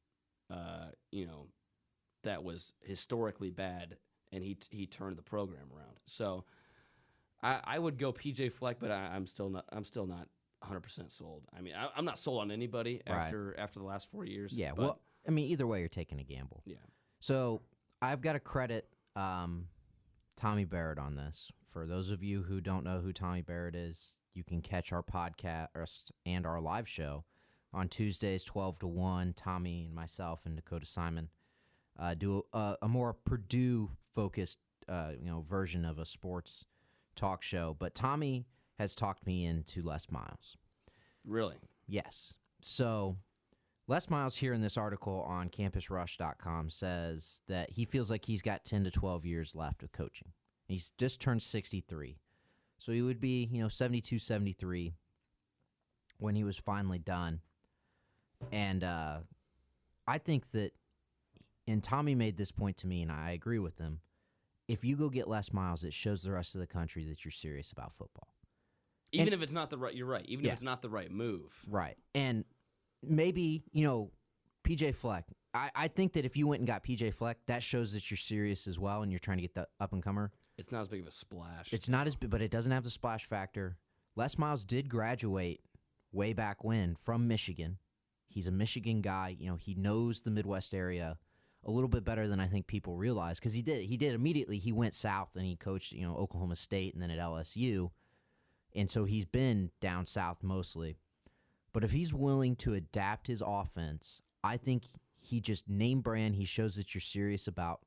that was historically bad, and he turned the program around. So I would go P.J. Fleck, but I'm still not 100% sold. I mean, I'm not sold on anybody after the last 4 years. Yeah. but, Well, I mean, either way, you're taking a gamble. yeah. So I've got to credit Tommy Barrett on this. For those of you who don't know who Tommy Barrett is, you can catch our podcast and our live show on Tuesdays, 12 to 1. Tommy and myself and Dakota Simon do a more Purdue-focused version of a sports talk show. But Tommy has talked me into Les Miles. Really? Yes. So Les Miles here in this article on campusrush.com says that he feels like he's got 10 to 12 years left of coaching. He's just turned 63. So he would be, 72, 73 when he was finally done. And I think that, and Tommy made this point to me, and I agree with him, if you go get Les Miles, it shows the rest of the country that you're serious about football. Even if it's not the right, you're right. Even Yeah. if it's not the right move. Right. And maybe, P.J. Fleck. I think that if you went and got P.J. Fleck, that shows that you're serious as well and you're trying to get the up-and-comer. It's not as big of a splash. It's not as big, but it doesn't have the splash factor. Les Miles did graduate way back when from Michigan. He's a Michigan guy. He knows the Midwest area a little bit better than I think people realize because he did. He did immediately. He went south and he coached, Oklahoma State and then at LSU. And so he's been down south mostly. But if he's willing to adapt his offense, I think he just name brand. He shows that you're serious about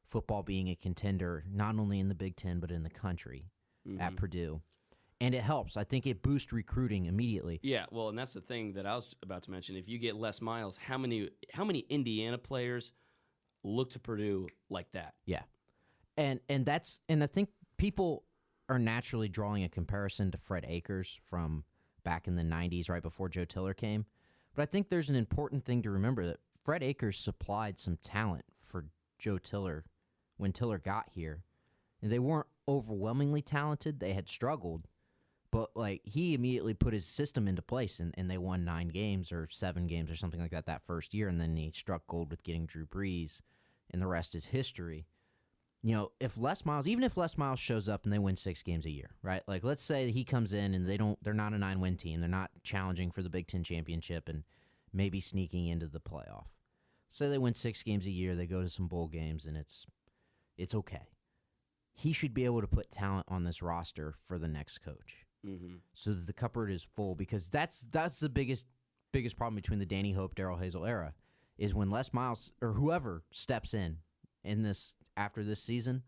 football being a contender, not only in the Big Ten, but in the country at Purdue. And it helps. I think it boosts recruiting immediately. Yeah, well, and that's the thing that I was about to mention. If you get Les Miles, how many Indiana players look to Purdue like that? Yeah. And I think people are naturally drawing a comparison to Fred Akers from back in the 90s, right before Joe Tiller came. But I think there's an important thing to remember that Fred Akers supplied some talent for Joe Tiller when Tiller got here. And they weren't overwhelmingly talented. They had struggled. But he immediately put his system into place, and they won 9 games or 7 games or something like that first year. And then he struck gold with getting Drew Brees, and the rest is history. If Les Miles shows up and they win 6 games a year, right? Let's say he comes in and they're not a 9-win team. They're not challenging for the Big Ten championship and maybe sneaking into the playoff. Say they win 6 games a year, they go to some bowl games, and it's okay. He should be able to put talent on this roster for the next coach, so that the cupboard is full. Because that's the biggest problem between the Danny Hope, Darrell Hazel era, is when Les Miles or whoever steps in this after this season.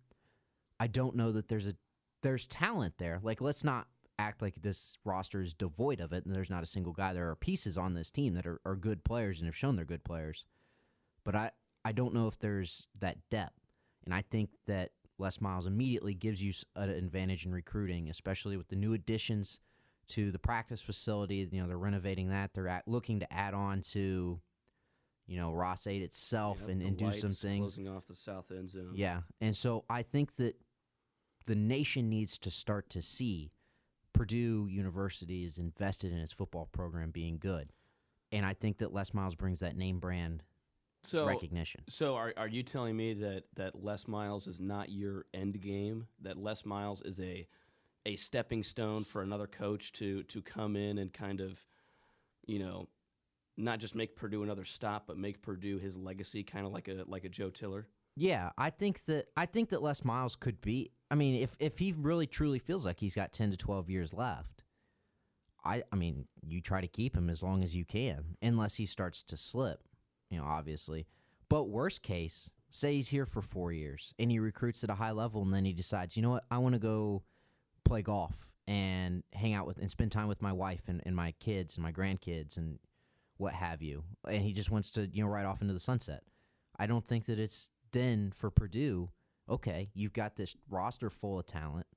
I don't know that there's talent there. Let's not act like this roster is devoid of it and there's not a single guy. There are pieces on this team that are good players and have shown they're good players. But I don't know if there's that depth. And I think that Les Miles immediately gives you an advantage in recruiting, especially with the new additions to the practice facility. They're renovating that. They're looking to add on to, Ross 8 itself Yep, and the do some lights things. closing off the south end zone. Yeah, and so I think that the nation needs to start to see Purdue University is invested in its football program being good. And I think that Les Miles brings that name brand recognition. So are you telling me that Les Miles is not your end game? That Les Miles is a stepping stone for another coach to come in and kind of, not just make Purdue another stop, but make Purdue his legacy, kind of like a Joe Tiller? Yeah, I think that Les Miles could be. I mean, if he really truly feels like he's got 10 to 12 years left, I mean, you try to keep him as long as you can, unless he starts to slip, obviously. But worst case, say he's here for 4 years and he recruits at a high level, and then he decides, you know what, I want to go play golf and hang out with and spend time with my wife and my kids and my grandkids and what have you, and he just wants to ride off into the sunset. I don't think that it's then for Purdue, okay, you've got this roster full of talent.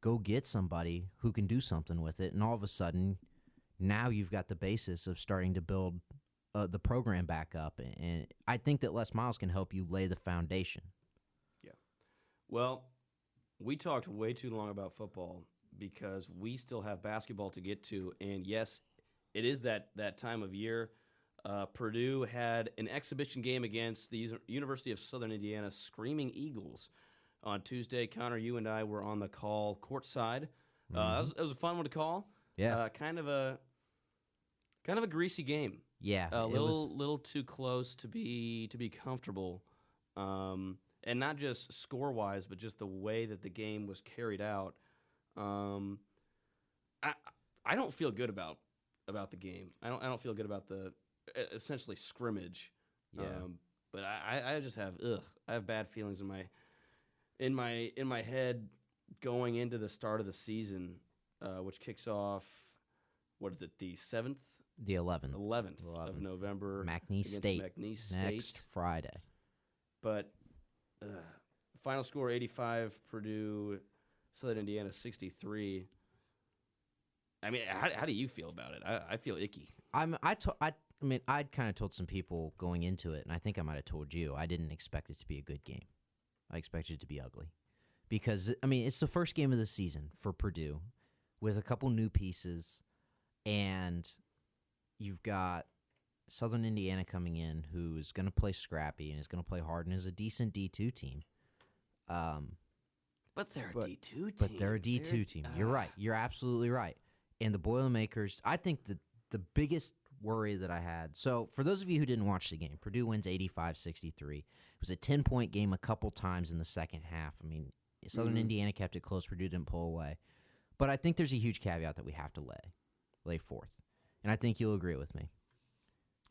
Go get somebody who can do something with it, and all of a sudden, now you've got the basis of starting to build the program back up. And I think that Les Miles can help you lay the foundation. Yeah. Well, we talked way too long about football because we still have basketball to get to, and yes, it is that time of year. Purdue had an exhibition game against the University of Southern Indiana Screaming Eagles on Tuesday. Connor, you and I were on the call courtside. It was a fun one to call. Yeah, kind of a greasy game. Yeah, A little too close to be comfortable, and not just score wise, but just the way that the game was carried out. I don't feel good about the game. I don't feel good about the essentially scrimmage. Yeah. But I just have I have bad feelings in my head going into the start of the season, which kicks off, what is it, the 7th? The 11th. 11th of November. McNeese State. McNeese State. Next Friday. But final score 85, Purdue, Southern Indiana 63. I mean, how do you feel about it? I feel icky. I'd kind of told some people going into it, and I think I might have told you, I didn't expect it to be a good game. I expected it to be ugly. Because, it's the first game of the season for Purdue with a couple new pieces, and you've got Southern Indiana coming in who's going to play scrappy and is going to play hard and is a decent D2 team. But they're a D2 team. But they're a D2 team. You're right. You're absolutely right. And the Boilermakers, I think the biggest worry that I had. So, for those of you who didn't watch the game, Purdue wins 85-63. It was a 10-point game a couple times in the second half. Southern Indiana kept it close. Purdue didn't pull away. But I think there's a huge caveat that we have to lay forth. And I think you'll agree with me.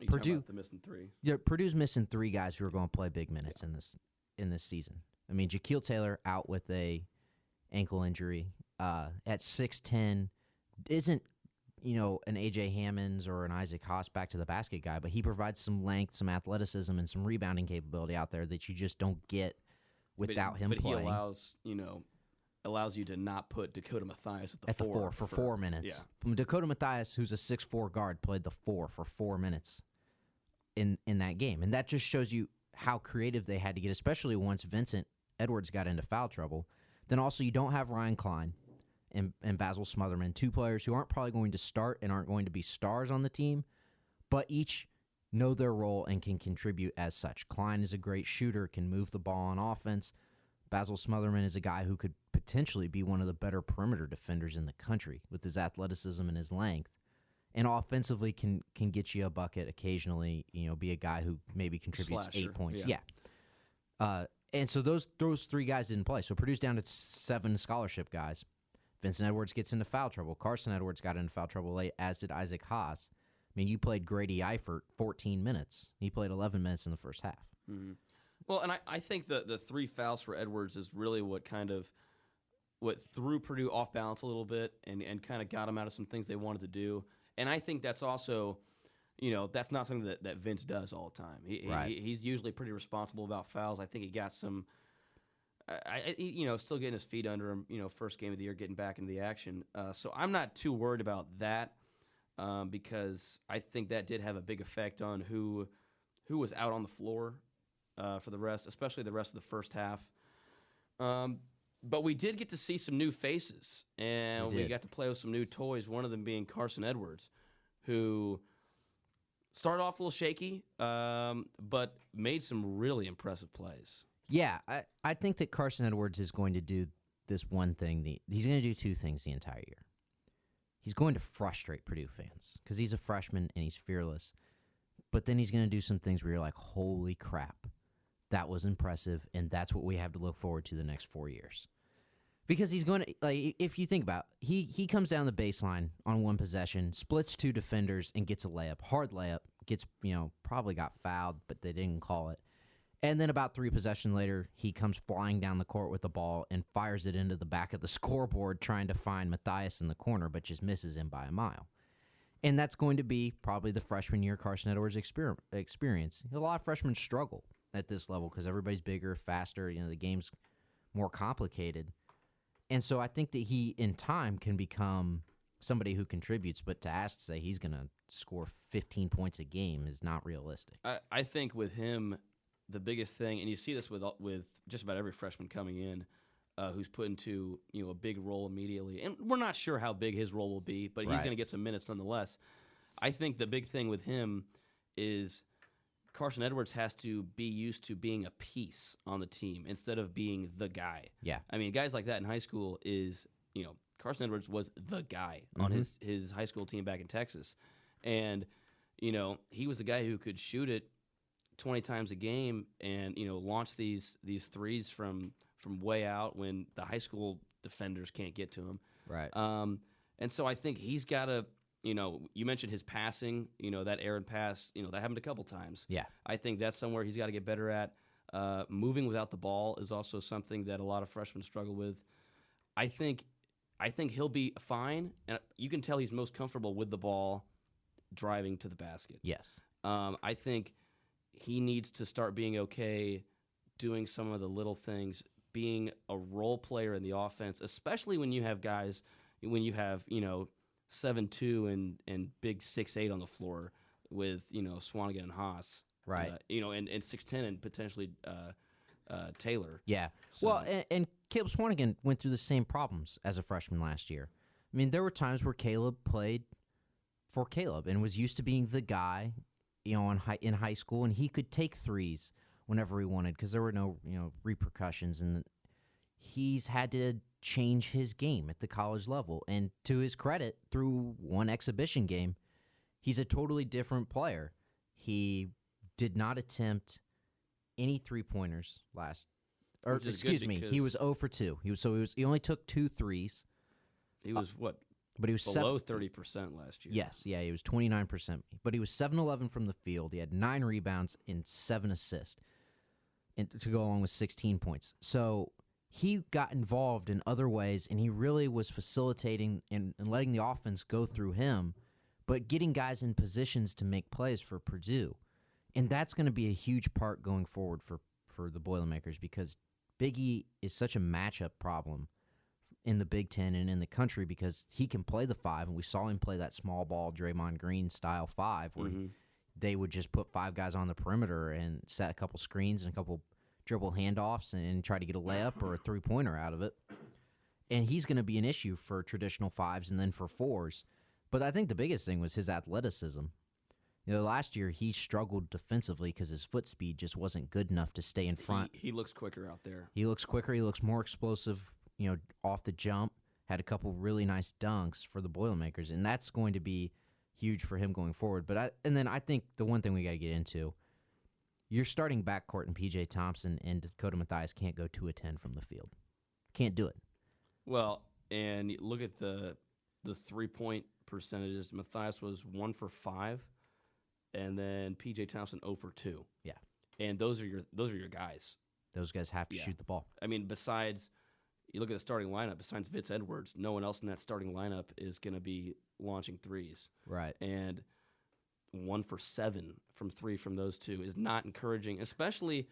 Purdue, the missing three. Yeah, Purdue's missing three guys who are going to play big minutes in this season. Jaquil Taylor out with a ankle injury at 6'10", isn't an A.J. Hammonds or an Isaac Haas back to the basket guy, but he provides some length, some athleticism, and some rebounding capability out there that you just don't get without him playing. But he allows you to not put Dakota Mathias at the four for 4 minutes. Yeah. Dakota Mathias, who's a 6'4" guard, played the 4 for 4 minutes in that game. And that just shows you how creative they had to get, especially once Vincent Edwards got into foul trouble. Then also you don't have Ryan Klein and Basil Smotherman, two players who aren't probably going to start and aren't going to be stars on the team, but each know their role and can contribute as such. Klein is a great shooter, can move the ball on offense. Basil Smotherman is a guy who could potentially be one of the better perimeter defenders in the country with his athleticism and his length. And offensively can get you a bucket occasionally, be a guy who maybe contributes Slasher, 8 points. Yeah. And so those three guys didn't play. So Purdue's down to 7 scholarship guys. Vincent Edwards gets into foul trouble. Carson Edwards got into foul trouble late, as did Isaac Haas. You played Grady Eifert 14 minutes. He played 11 minutes in the first half. Mm-hmm. Well, and I think the 3 fouls for Edwards is really what threw Purdue off balance a little bit and kind of got them out of some things they wanted to do. And I think that's also, that's not something that Vince does all the time. He's usually pretty responsible about fouls. I think he got some still getting his feet under him. First game of the year, getting back into the action. So I'm not too worried about that because I think that did have a big effect on who was out on the floor for the rest, especially the rest of the first half. But we did get to see some new faces, and we got to play with some new toys. One of them being Carson Edwards, who started off a little shaky, but made some really impressive plays. Yeah, I think that Carson Edwards is going to do this one thing. He's going to do two things the entire year. He's going to frustrate Purdue fans because he's a freshman and he's fearless. But then he's going to do some things where you're like, holy crap, that was impressive, and that's what we have to look forward to the next 4 years. Because he's going to, like, if you think about it, he comes down the baseline on one possession, splits two defenders, and gets a layup. Hard layup. Gets, probably got fouled, but they didn't call it. And then about 3 possessions later, he comes flying down the court with the ball and fires it into the back of the scoreboard trying to find Matthias in the corner, but just misses him by a mile. And that's going to be probably the freshman year Carson Edwards experience. A lot of freshmen struggle at this level because everybody's bigger, faster, the game's more complicated. And so I think that he, in time, can become somebody who contributes, but to say he's going to score 15 points a game is not realistic. I think with him, the biggest thing, and you see this with just about every freshman coming in, who's put into a big role immediately, and we're not sure how big his role will be, but he's going to get some minutes nonetheless. I think the big thing with him is Carson Edwards has to be used to being a piece on the team instead of being the guy. Yeah, I mean, guys like that in high school is Carson Edwards was the guy on his high school team back in Texas, and he was the guy who could shoot it 20 times a game and launch these threes from way out when the high school defenders can't get to him. Right. And so I think he's got to, you mentioned his passing, that errant pass, that happened a couple times. Yeah. I think that's somewhere he's got to get better at. Moving without the ball is also something that a lot of freshmen struggle with. I think he'll be fine, and you can tell he's most comfortable with the ball driving to the basket. Yes. I think he needs to start being okay doing some of the little things, being a role player in the offense, especially when you have guys, when you have 7'2" and big 6'8" on the floor with Swanigan and Haas, right? And 6'10" and potentially Taylor. Yeah. So, well, and Caleb Swanigan went through the same problems as a freshman last year. I mean, there were times where Caleb played for Caleb and was used to being the guy, in high school, and he could take threes whenever he wanted because there were no repercussions, and he's had to change his game at the college level. And to his credit, through one exhibition game, he's a totally different player. He did not attempt any 3-pointers he was 0 for 2. He only took 2 threes. He was But he was below 30% last year. Yes, yeah, he was 29%. But he was 7-11 from the field. He had 9 rebounds and 7 assists to go along with 16 points. So he got involved in other ways, and he really was facilitating and letting the offense go through him, but getting guys in positions to make plays for Purdue. And that's going to be a huge part going forward for the Boilermakers because Big E is such a matchup problem in the Big Ten and in the country because he can play the 5, and we saw him play that small ball Draymond Green style 5 where they would just put 5 guys on the perimeter and set a couple screens and a couple dribble handoffs and try to get a layup or a 3-pointer out of it. And he's going to be an issue for traditional 5s and then for 4s. But I think the biggest thing was his athleticism. Last year he struggled defensively because his foot speed just wasn't good enough to stay in front. He looks quicker out there. He looks quicker. He looks more explosive, off the jump. Had a couple really nice dunks for the Boilermakers, and that's going to be huge for him going forward. But I think the one thing we got to get into, your starting backcourt and P.J. Thompson and Dakota Matthias can't go 2 of 10 from the field. Can't do it. Well, and you look at the 3-point percentages. Matthias was 1 for 5. And then P.J. Thompson 0 for 2. Yeah, and those are your guys. Those guys have to shoot the ball. I mean, besides, you look at the starting lineup. Besides Vince Edwards, no one else in that starting lineup is going to be launching threes. Right. And 1 for 7 from 3 from those two is not encouraging, especially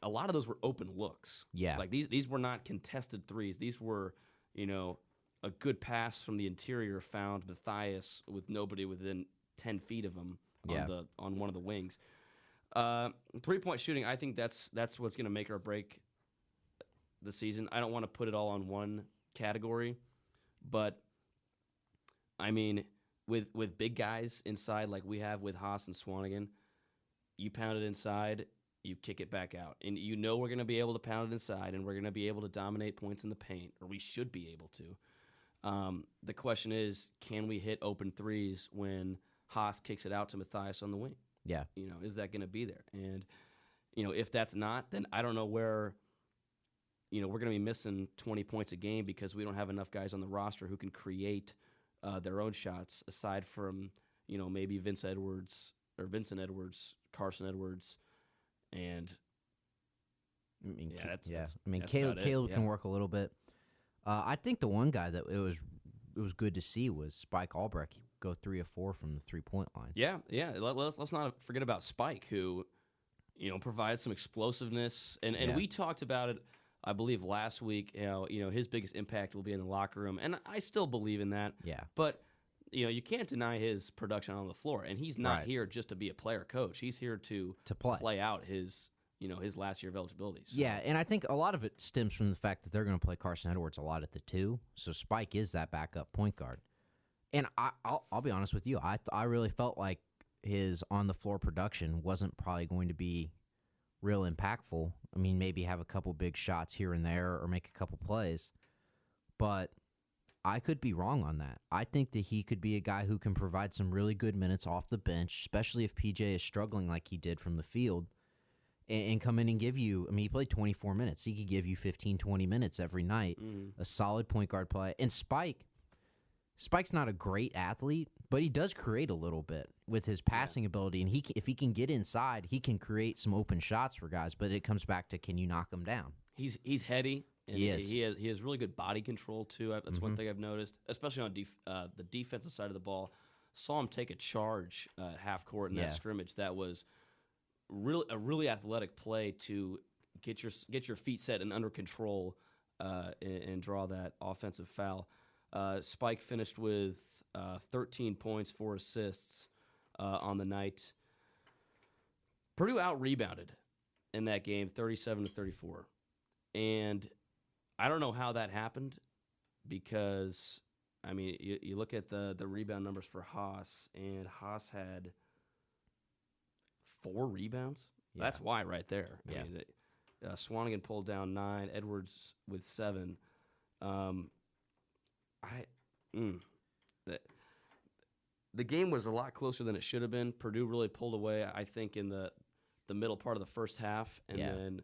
a lot of those were open looks. Yeah. Like these were not contested threes. These were, a good pass from the interior found Matthias with nobody within 10 feet of him on one of the wings. 3-point shooting, I think that's what's going to make or break the season. I don't want to put it all on one category, but I mean, with big guys inside like we have with Haas and Swanigan, you pound it inside, you kick it back out. And we're going to be able to pound it inside, and we're going to be able to dominate points in the paint, or we should be able to. The question is, can we hit open threes when Haas kicks it out to Matthias on the wing? Yeah. Is that going to be there? And, if that's not, then I don't know where, we're going to be missing 20 points a game because we don't have enough guys on the roster who can create their own shots aside from, maybe Vincent Edwards, Carson Edwards, and Caleb can work a little bit. I think the one guy that it was good to see was Spike Albrecht go 3 of 4 from the 3-point line. Yeah. Let's not forget about Spike, who, provides some explosiveness, and we talked about it, I believe, last week. His biggest impact will be in the locker room, and I still believe in that. Yeah. But you can't deny his production on the floor, and he's not here just to be a player coach. He's here to play out his last year of eligibility. So. Yeah, and I think a lot of it stems from the fact that they're going to play Carson Edwards a lot at the 2, so Spike is that backup point guard. And I'll be honest with you, I really felt like his on-the-floor production wasn't probably going to be real impactful. I mean, maybe have a couple big shots here and there or make a couple plays, but I could be wrong on that. I think that he could be a guy who can provide some really good minutes off the bench, especially if PJ is struggling like he did from the field, and come in and give you, I mean, he played 24 minutes. He could give you 15, 20 minutes every night, a solid point guard play. And Spike's not a great athlete, but he does create a little bit with his passing ability. And if he can get inside, he can create some open shots for guys, but it comes back to, can you knock him down? He's heady. And he is. He has really good body control, too. That's one thing I've noticed, especially on the defensive side of the ball. Saw him take a charge at half court in that scrimmage. That was a really athletic play to get your feet set and under control and draw that offensive foul. Spike finished with 13 points, 4 assists on the night. Purdue out-rebounded in that game, 37-34. And I don't know how that happened because, I mean, you look at the rebound numbers for Haas, and Haas had 4 rebounds. Yeah. That's why right there. Yeah. I mean, Swanigan pulled down 9, Edwards with 7. The game was a lot closer than it should have been. Purdue really pulled away, I think, in the middle part of the first half, and then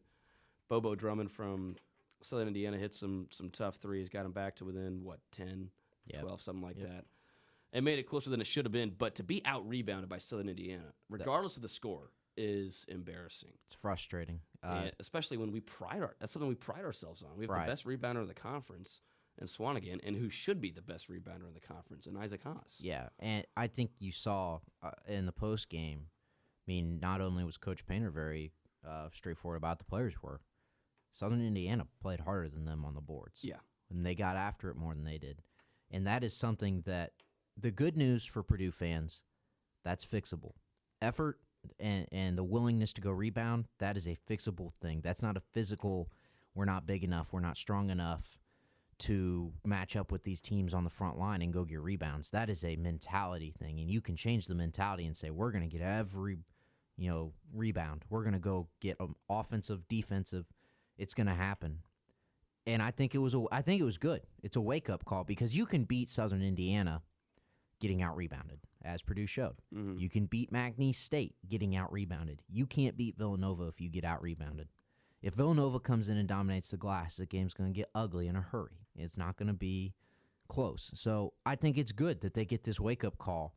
Bobo Drummond from Southern Indiana hit some tough threes, got him back to within 10, 12, something like that. And made it closer than it should have been. But to be out-rebounded by Southern Indiana, regardless of the score, is embarrassing. It's frustrating. Especially when that's something we pride ourselves on. We have the best rebounder in the conference in Swanigan, and who should be the best rebounder in the conference in Isaac Haas. Yeah, and I think you saw in the post game, I mean, not only was Coach Painter very straightforward about the players were, Southern Indiana played harder than them on the boards. Yeah. And they got after it more than they did. And that is something that the good news for Purdue fans, that's fixable. Effort and the willingness to go rebound, that is a fixable thing. That's not a physical, we're not big enough, we're not strong enough to match up with these teams on the front line and go get rebounds. That is a mentality thing, and you can change the mentality and say, we're going to get every rebound. We're going to go get offensive, defensive. It's going to happen. And I think it was good. It's a wake-up call because you can beat Southern Indiana getting out-rebounded, as Purdue showed. Mm-hmm. You can beat McNeese State getting out-rebounded. You can't beat Villanova if you get out-rebounded. If Villanova comes in and dominates the glass, the game's going to get ugly in a hurry. It's not going to be close. So I think it's good that they get this wake-up call.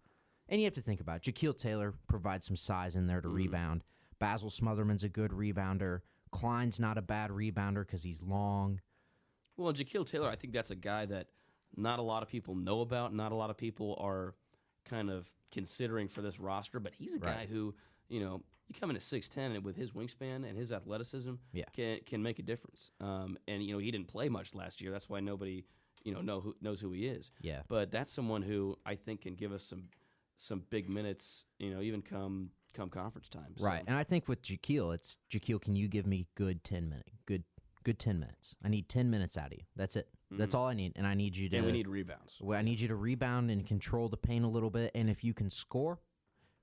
And you have to think about it. Jaquil Taylor provides some size in there to rebound. Basil Smotherman's a good rebounder. Klein's not a bad rebounder because he's long. Well, Jaquil Taylor, I think that's a guy that not a lot of people know about. Not a lot of people are kind of considering for this roster. But he's a guy who, you come in at 6'10", and with his wingspan and his athleticism, Yeah. can make a difference. And he didn't play much last year. That's why nobody knows who he is. Yeah. But that's someone who I think can give us some big minutes. Even come conference time. So. Right. And I think with Jaquil, it's Jaquil, can you give me good 10 minutes? I need 10 minutes out of you. That's it. That's all I need. And I need you to. And we need rebounds. Well, I need you to rebound and control the paint a little bit. And if you can score,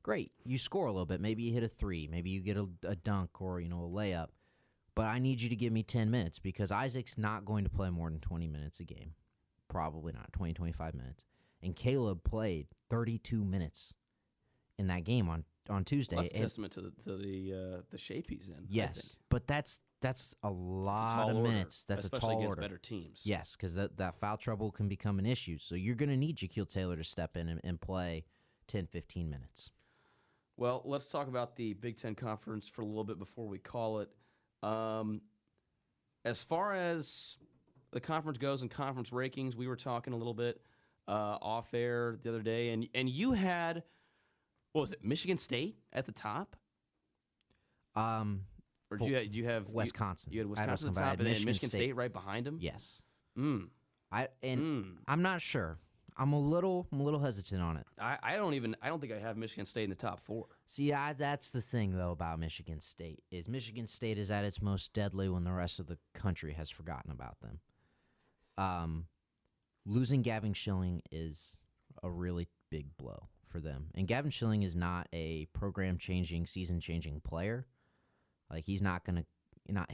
great. You score a little bit. Maybe you hit a three. Maybe you get a dunk or a layup. But I need you to give me 10 minutes because Isaac's not going to play more than 20 minutes a game. Probably not 20, 25 minutes. And Caleb played 32 minutes in that game on Tuesday. Well, that's a testament to the shape he's in. Yes, but that's a lot of minutes. That's especially a tall against order. better teams. Yes, because that foul trouble can become an issue. So you're going to need Jaquil Taylor to step in and play 10, 15 minutes. Well, let's talk about the Big Ten Conference for a little bit before we call it. As far as the conference goes and conference rankings, we were talking a little bit off air the other day, and you had, what was it, Michigan State at the top? Or did you have Wisconsin? You had Wisconsin at the top, and Michigan State right behind him. Yes. Mm. I'm not sure. I'm a little hesitant on it. I don't think I have Michigan State in the top 4. See, that's the thing though about Michigan State is Michigan State is at its most deadly when the rest of the country has forgotten about them. Losing Gavin Schilling is a really big blow for them, and Gavin Schilling is not a program-changing, season-changing player. Like he's not going to.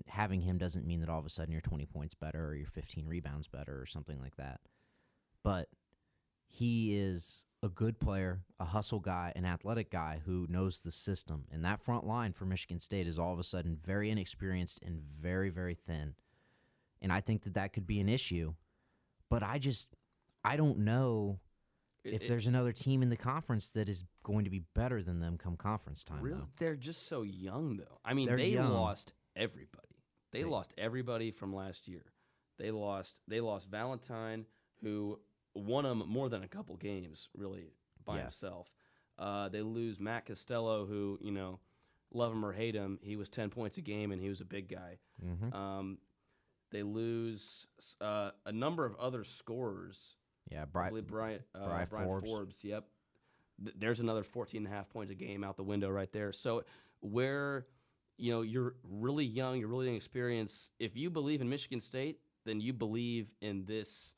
Having him doesn't mean that all of a sudden you're 20 points better or you're 15 rebounds better or something like that. But he is a good player, a hustle guy, an athletic guy who knows the system. And that front line for Michigan State is all of a sudden very inexperienced and very, very thin. And I think that could be an issue. But I don't know if there's another team in the conference that is going to be better than them come conference time. Really? Though. They're just so young, though. I mean, They're they young. lost everybody. They lost everybody from last year. They lost Valentine, who won them more than a couple games, really, by himself. They lose Matt Costello, who, love him or hate him, he was 10 points a game, and he was a big guy. Mm-hmm. They lose a number of other scorers. Yeah, Brian Forbes. Yep. There's another 14.5 points a game out the window right there. So where, you're really young, you're really inexperienced, if you believe in Michigan State, then you believe in this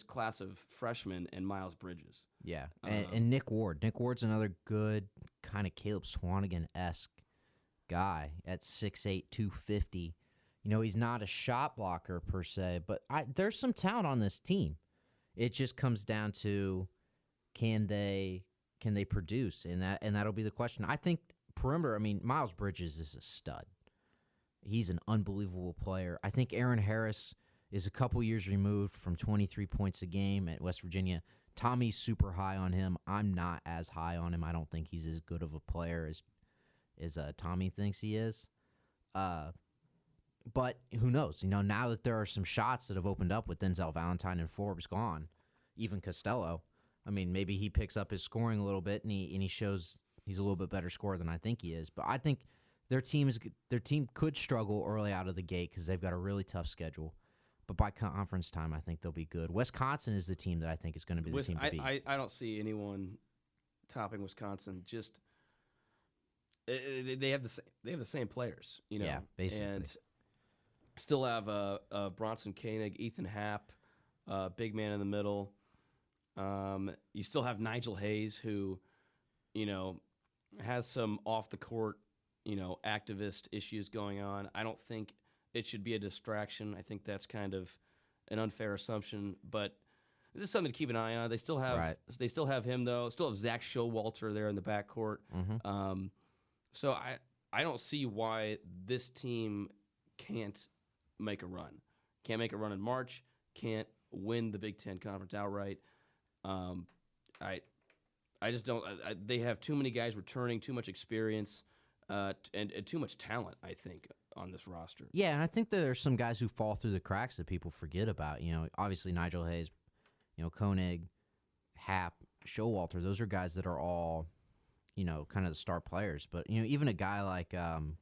class of freshmen and Miles Bridges. Yeah, and Nick Ward. Nick Ward's another good kind of Caleb Swanigan-esque guy at 6'8", 250. He's not a shot blocker per se, but there's some talent on this team. It just comes down to can they produce, and that'll be the question. I think perimeter. I mean, Miles Bridges is a stud. He's an unbelievable player. I think Aaron Harris is a couple years removed from 23 points a game at West Virginia. Tommy's super high on him. I'm not as high on him. I don't think he's as good of a player as Tommy thinks he is. But who knows? Now that there are some shots that have opened up with Denzel Valentine and Forbes gone, even Costello, I mean, maybe he picks up his scoring a little bit and he shows he's a little bit better scorer than I think he is. But I think their team could struggle early out of the gate because they've got a really tough schedule. But by conference time, I think they'll be good. Wisconsin is the team that I think is going to be the team to beat. I don't see anyone topping Wisconsin. Just they have the same players, Yeah, basically. And still have Bronson Koenig, Ethan Happ, big man in the middle. You still have Nigel Hayes, who, has some off the court, activist issues going on. I don't think it should be a distraction. I think that's kind of an unfair assumption, but this is something to keep an eye on. They still have him though. Still have Zach Showalter there in the backcourt. Mm-hmm. So I don't see why this team can't make a run. Can't make a run in March. Can't win the Big Ten Conference outright. I just don't. They have too many guys returning, too much experience, and too much talent, I think, on this roster. Yeah, and I think that there's some guys who fall through the cracks that people forget about. Obviously Nigel Hayes, Koenig, Happ, Showalter. Those are guys that are all kind of the star players. But, even a guy like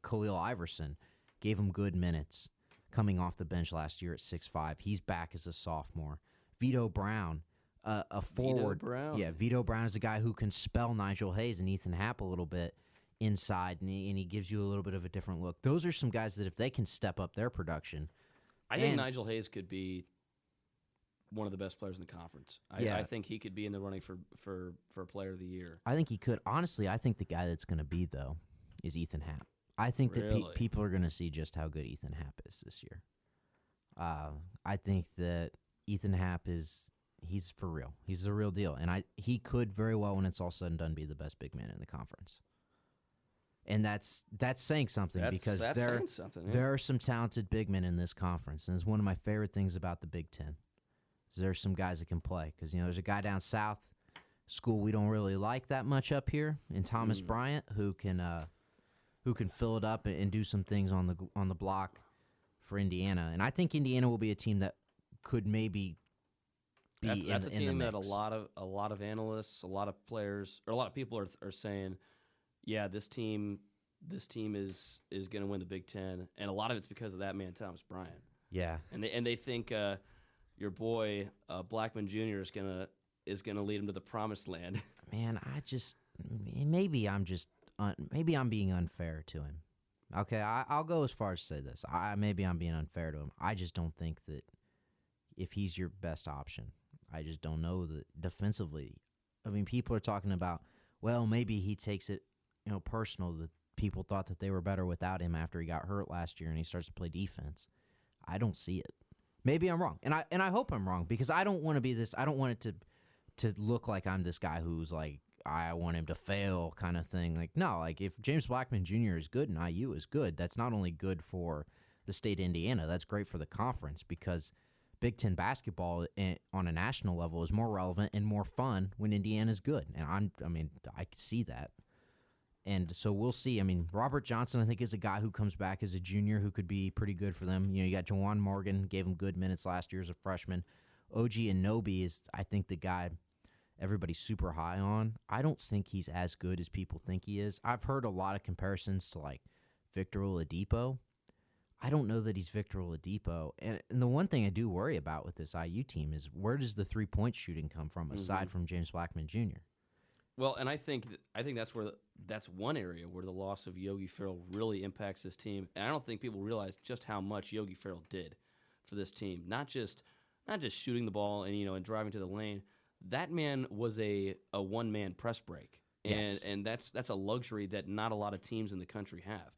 Khalil Iverson gave him good minutes coming off the bench last year at 6'5". He's back as a sophomore. Vito Brown, a forward. Brown. Yeah, Vito Brown is a guy who can spell Nigel Hayes and Ethan Happ a little bit inside, and he gives you a little bit of a different look. Those are some guys that if they can step up their production. I think Nigel Hayes could be one of the best players in the conference. I think he could be in the running for Player of the Year. I think he could. Honestly, I think the guy that's going to be, though, is Ethan Happ. I think that people are going to see just how good Ethan Happ is this year. I think that Ethan Happ he's for real. He's the real deal. And he could very well, when it's all said and done, be the best big man in the conference. And that's saying something because there are some talented big men in this conference. And it's one of my favorite things about the Big Ten. There's some guys that can play because there's a guy down south, school we don't really like that much up here, in Thomas Bryant, who can fill it up and do some things on the block for Indiana. And I think Indiana will be a team that could maybe be that's a team that mix. a lot of analysts, a lot of players, or a lot of people are saying, yeah, this team is going to win the Big Ten, and a lot of it's because of that man Thomas Bryant. Yeah, and they think. Your boy Blackman Jr. is gonna lead him to the promised land. Man, maybe I'm being unfair to him. Okay, I'll go as far as to say this. Maybe I'm being unfair to him. I just don't think that if he's your best option, I just don't know that defensively. I mean, people are talking about, well, maybe he takes it, personal that people thought that they were better without him after he got hurt last year and he starts to play defense. I don't see it. Maybe I'm wrong, and I hope I'm wrong because I don't want to be this. I don't want it to look like I'm this guy who's like I want him to fail kind of thing. Like no, like if James Blackman Jr. is good and IU is good, that's not only good for the state of Indiana, that's great for the conference because Big Ten basketball on a national level is more relevant and more fun when Indiana's good, and I can see that. And so we'll see. I mean, Robert Johnson, I think, is a guy who comes back as a junior who could be pretty good for them. You got Jawan Morgan, gave him good minutes last year as a freshman. OG Anunoby is, I think, the guy everybody's super high on. I don't think he's as good as people think he is. I've heard a lot of comparisons to, like, Victor Oladipo. I don't know that he's Victor Oladipo. And the one thing I do worry about with this IU team is where does the three-point shooting come from aside from James Blackman Jr.? Well, and I think that's one area where the loss of Yogi Ferrell really impacts this team. And I don't think people realize just how much Yogi Ferrell did for this team. Not just shooting the ball and driving to the lane. That man was a one-man press break. And that's a luxury that not a lot of teams in the country have.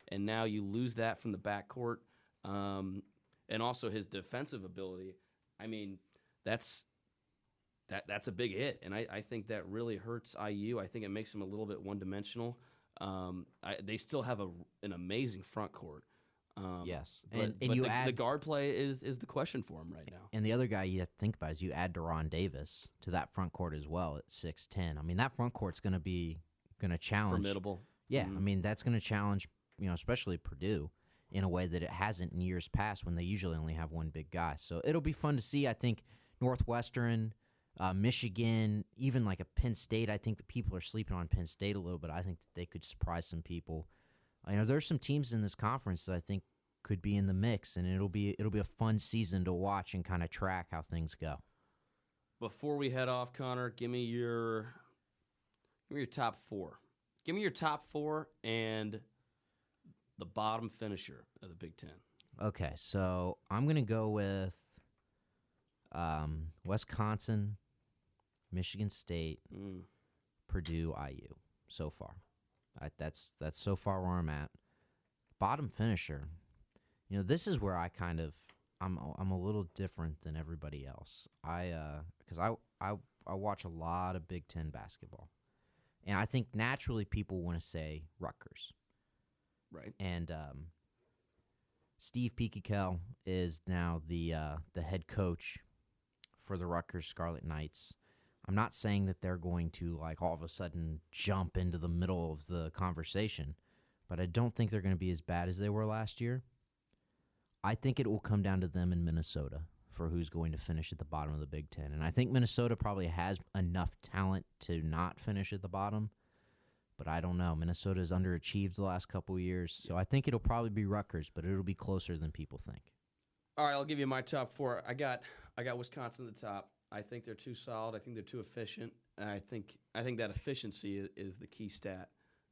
And now you lose that from the backcourt, and also his defensive ability. I mean, that's a big hit, and I think that really hurts IU. I think it makes them a little bit one-dimensional. They still have an amazing front court. Yes, but the guard play is the question for him right now. And the other guy you have to think about is you add Deron Davis to that front court as well at 6'10". I mean, that front court's going to challenge. Formidable. Yeah, I mean, that's going to challenge, especially Purdue in a way that it hasn't in years past when they usually only have one big guy. So it'll be fun to see. I think Northwestern, Michigan, even like a Penn State. I think that people are sleeping on Penn State a little bit. I think that they could surprise some people. There's some teams in this conference that I think could be in the mix, and it'll be a fun season to watch and kind of track how things go. Before we head off, Connor, give me your top four. Give me your top four and the bottom finisher of the Big Ten. Okay, so I'm going to go with Wisconsin, Michigan State, Purdue, IU so far. That's so far where I'm at. Bottom finisher, this is where I'm a little different than everybody else. Because I watch a lot of Big Ten basketball, and I think naturally people want to say Rutgers, right? And Steve Pikikel is now the head coach for the Rutgers Scarlet Knights. I'm not saying that they're going to all of a sudden jump into the middle of the conversation, but I don't think they're going to be as bad as they were last year. I think it will come down to them in Minnesota for who's going to finish at the bottom of the Big Ten. And I think Minnesota probably has enough talent to not finish at the bottom, but I don't know. Minnesota's underachieved the last couple of years, so I think it'll probably be Rutgers, but it'll be closer than people think. All right, I'll give you my top 4. I got Wisconsin at the top. I think they're too solid. I think they're too efficient. And I think that efficiency is the key stat.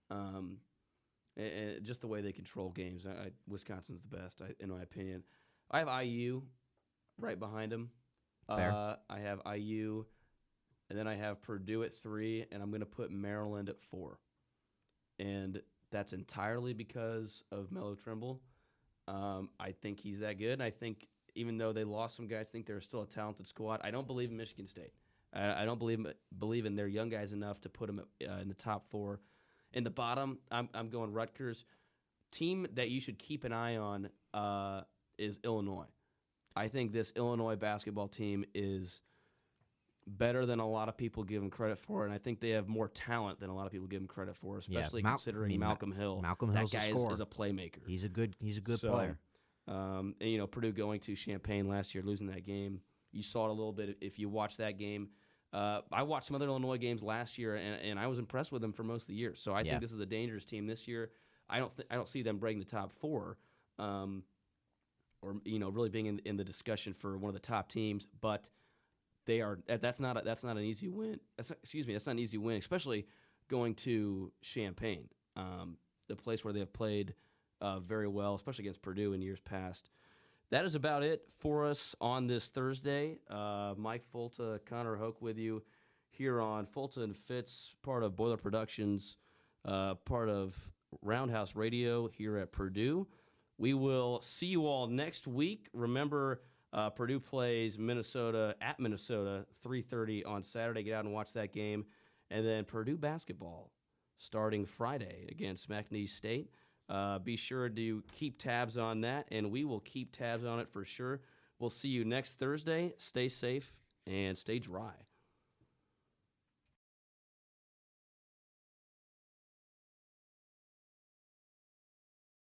And just the way they control games. Wisconsin's the best, in my opinion. I have IU right behind them. Fair. I have IU, and then I have Purdue at 3, and I'm going to put Maryland at 4. And that's entirely because of Melo Trimble. I think he's that good. And I think even though they lost some guys, I think they're still a talented squad. I don't believe in Michigan State. I don't believe in their young guys enough to put them in the top 4. In the bottom, I'm going Rutgers. Team that you should keep an eye on is Illinois. I think this Illinois basketball team is better than a lot of people give them credit for, and I think they have more talent than a lot of people give them credit for, especially considering Malcolm Hill. Malcolm Hill's that guy a scorer. is a playmaker. He's a good player. And, Purdue going to Champaign last year, losing that game. You saw it a little bit if you watched that game. I watched some other Illinois games last year, and I was impressed with them for most of the year. So I think this is a dangerous team this year. I don't see them breaking the top 4, or really being in the discussion for one of the top teams. But they are. That's not an easy win. That's not an easy win, especially going to Champaign, the place where they have played very well, especially against Purdue in years past. That is about it for us on this Thursday. Mike Folta, Connor Hoke with you here on Folta and Fitz, part of Boiler Productions, part of Roundhouse Radio here at Purdue. We will see you all next week. Remember, Purdue plays Minnesota at Minnesota, 3:30 on Saturday. Get out and watch that game. And then Purdue basketball starting Friday against McNeese State. Be sure to keep tabs on that, and we will keep tabs on it for sure. We'll see you next Thursday. Stay safe and stay dry.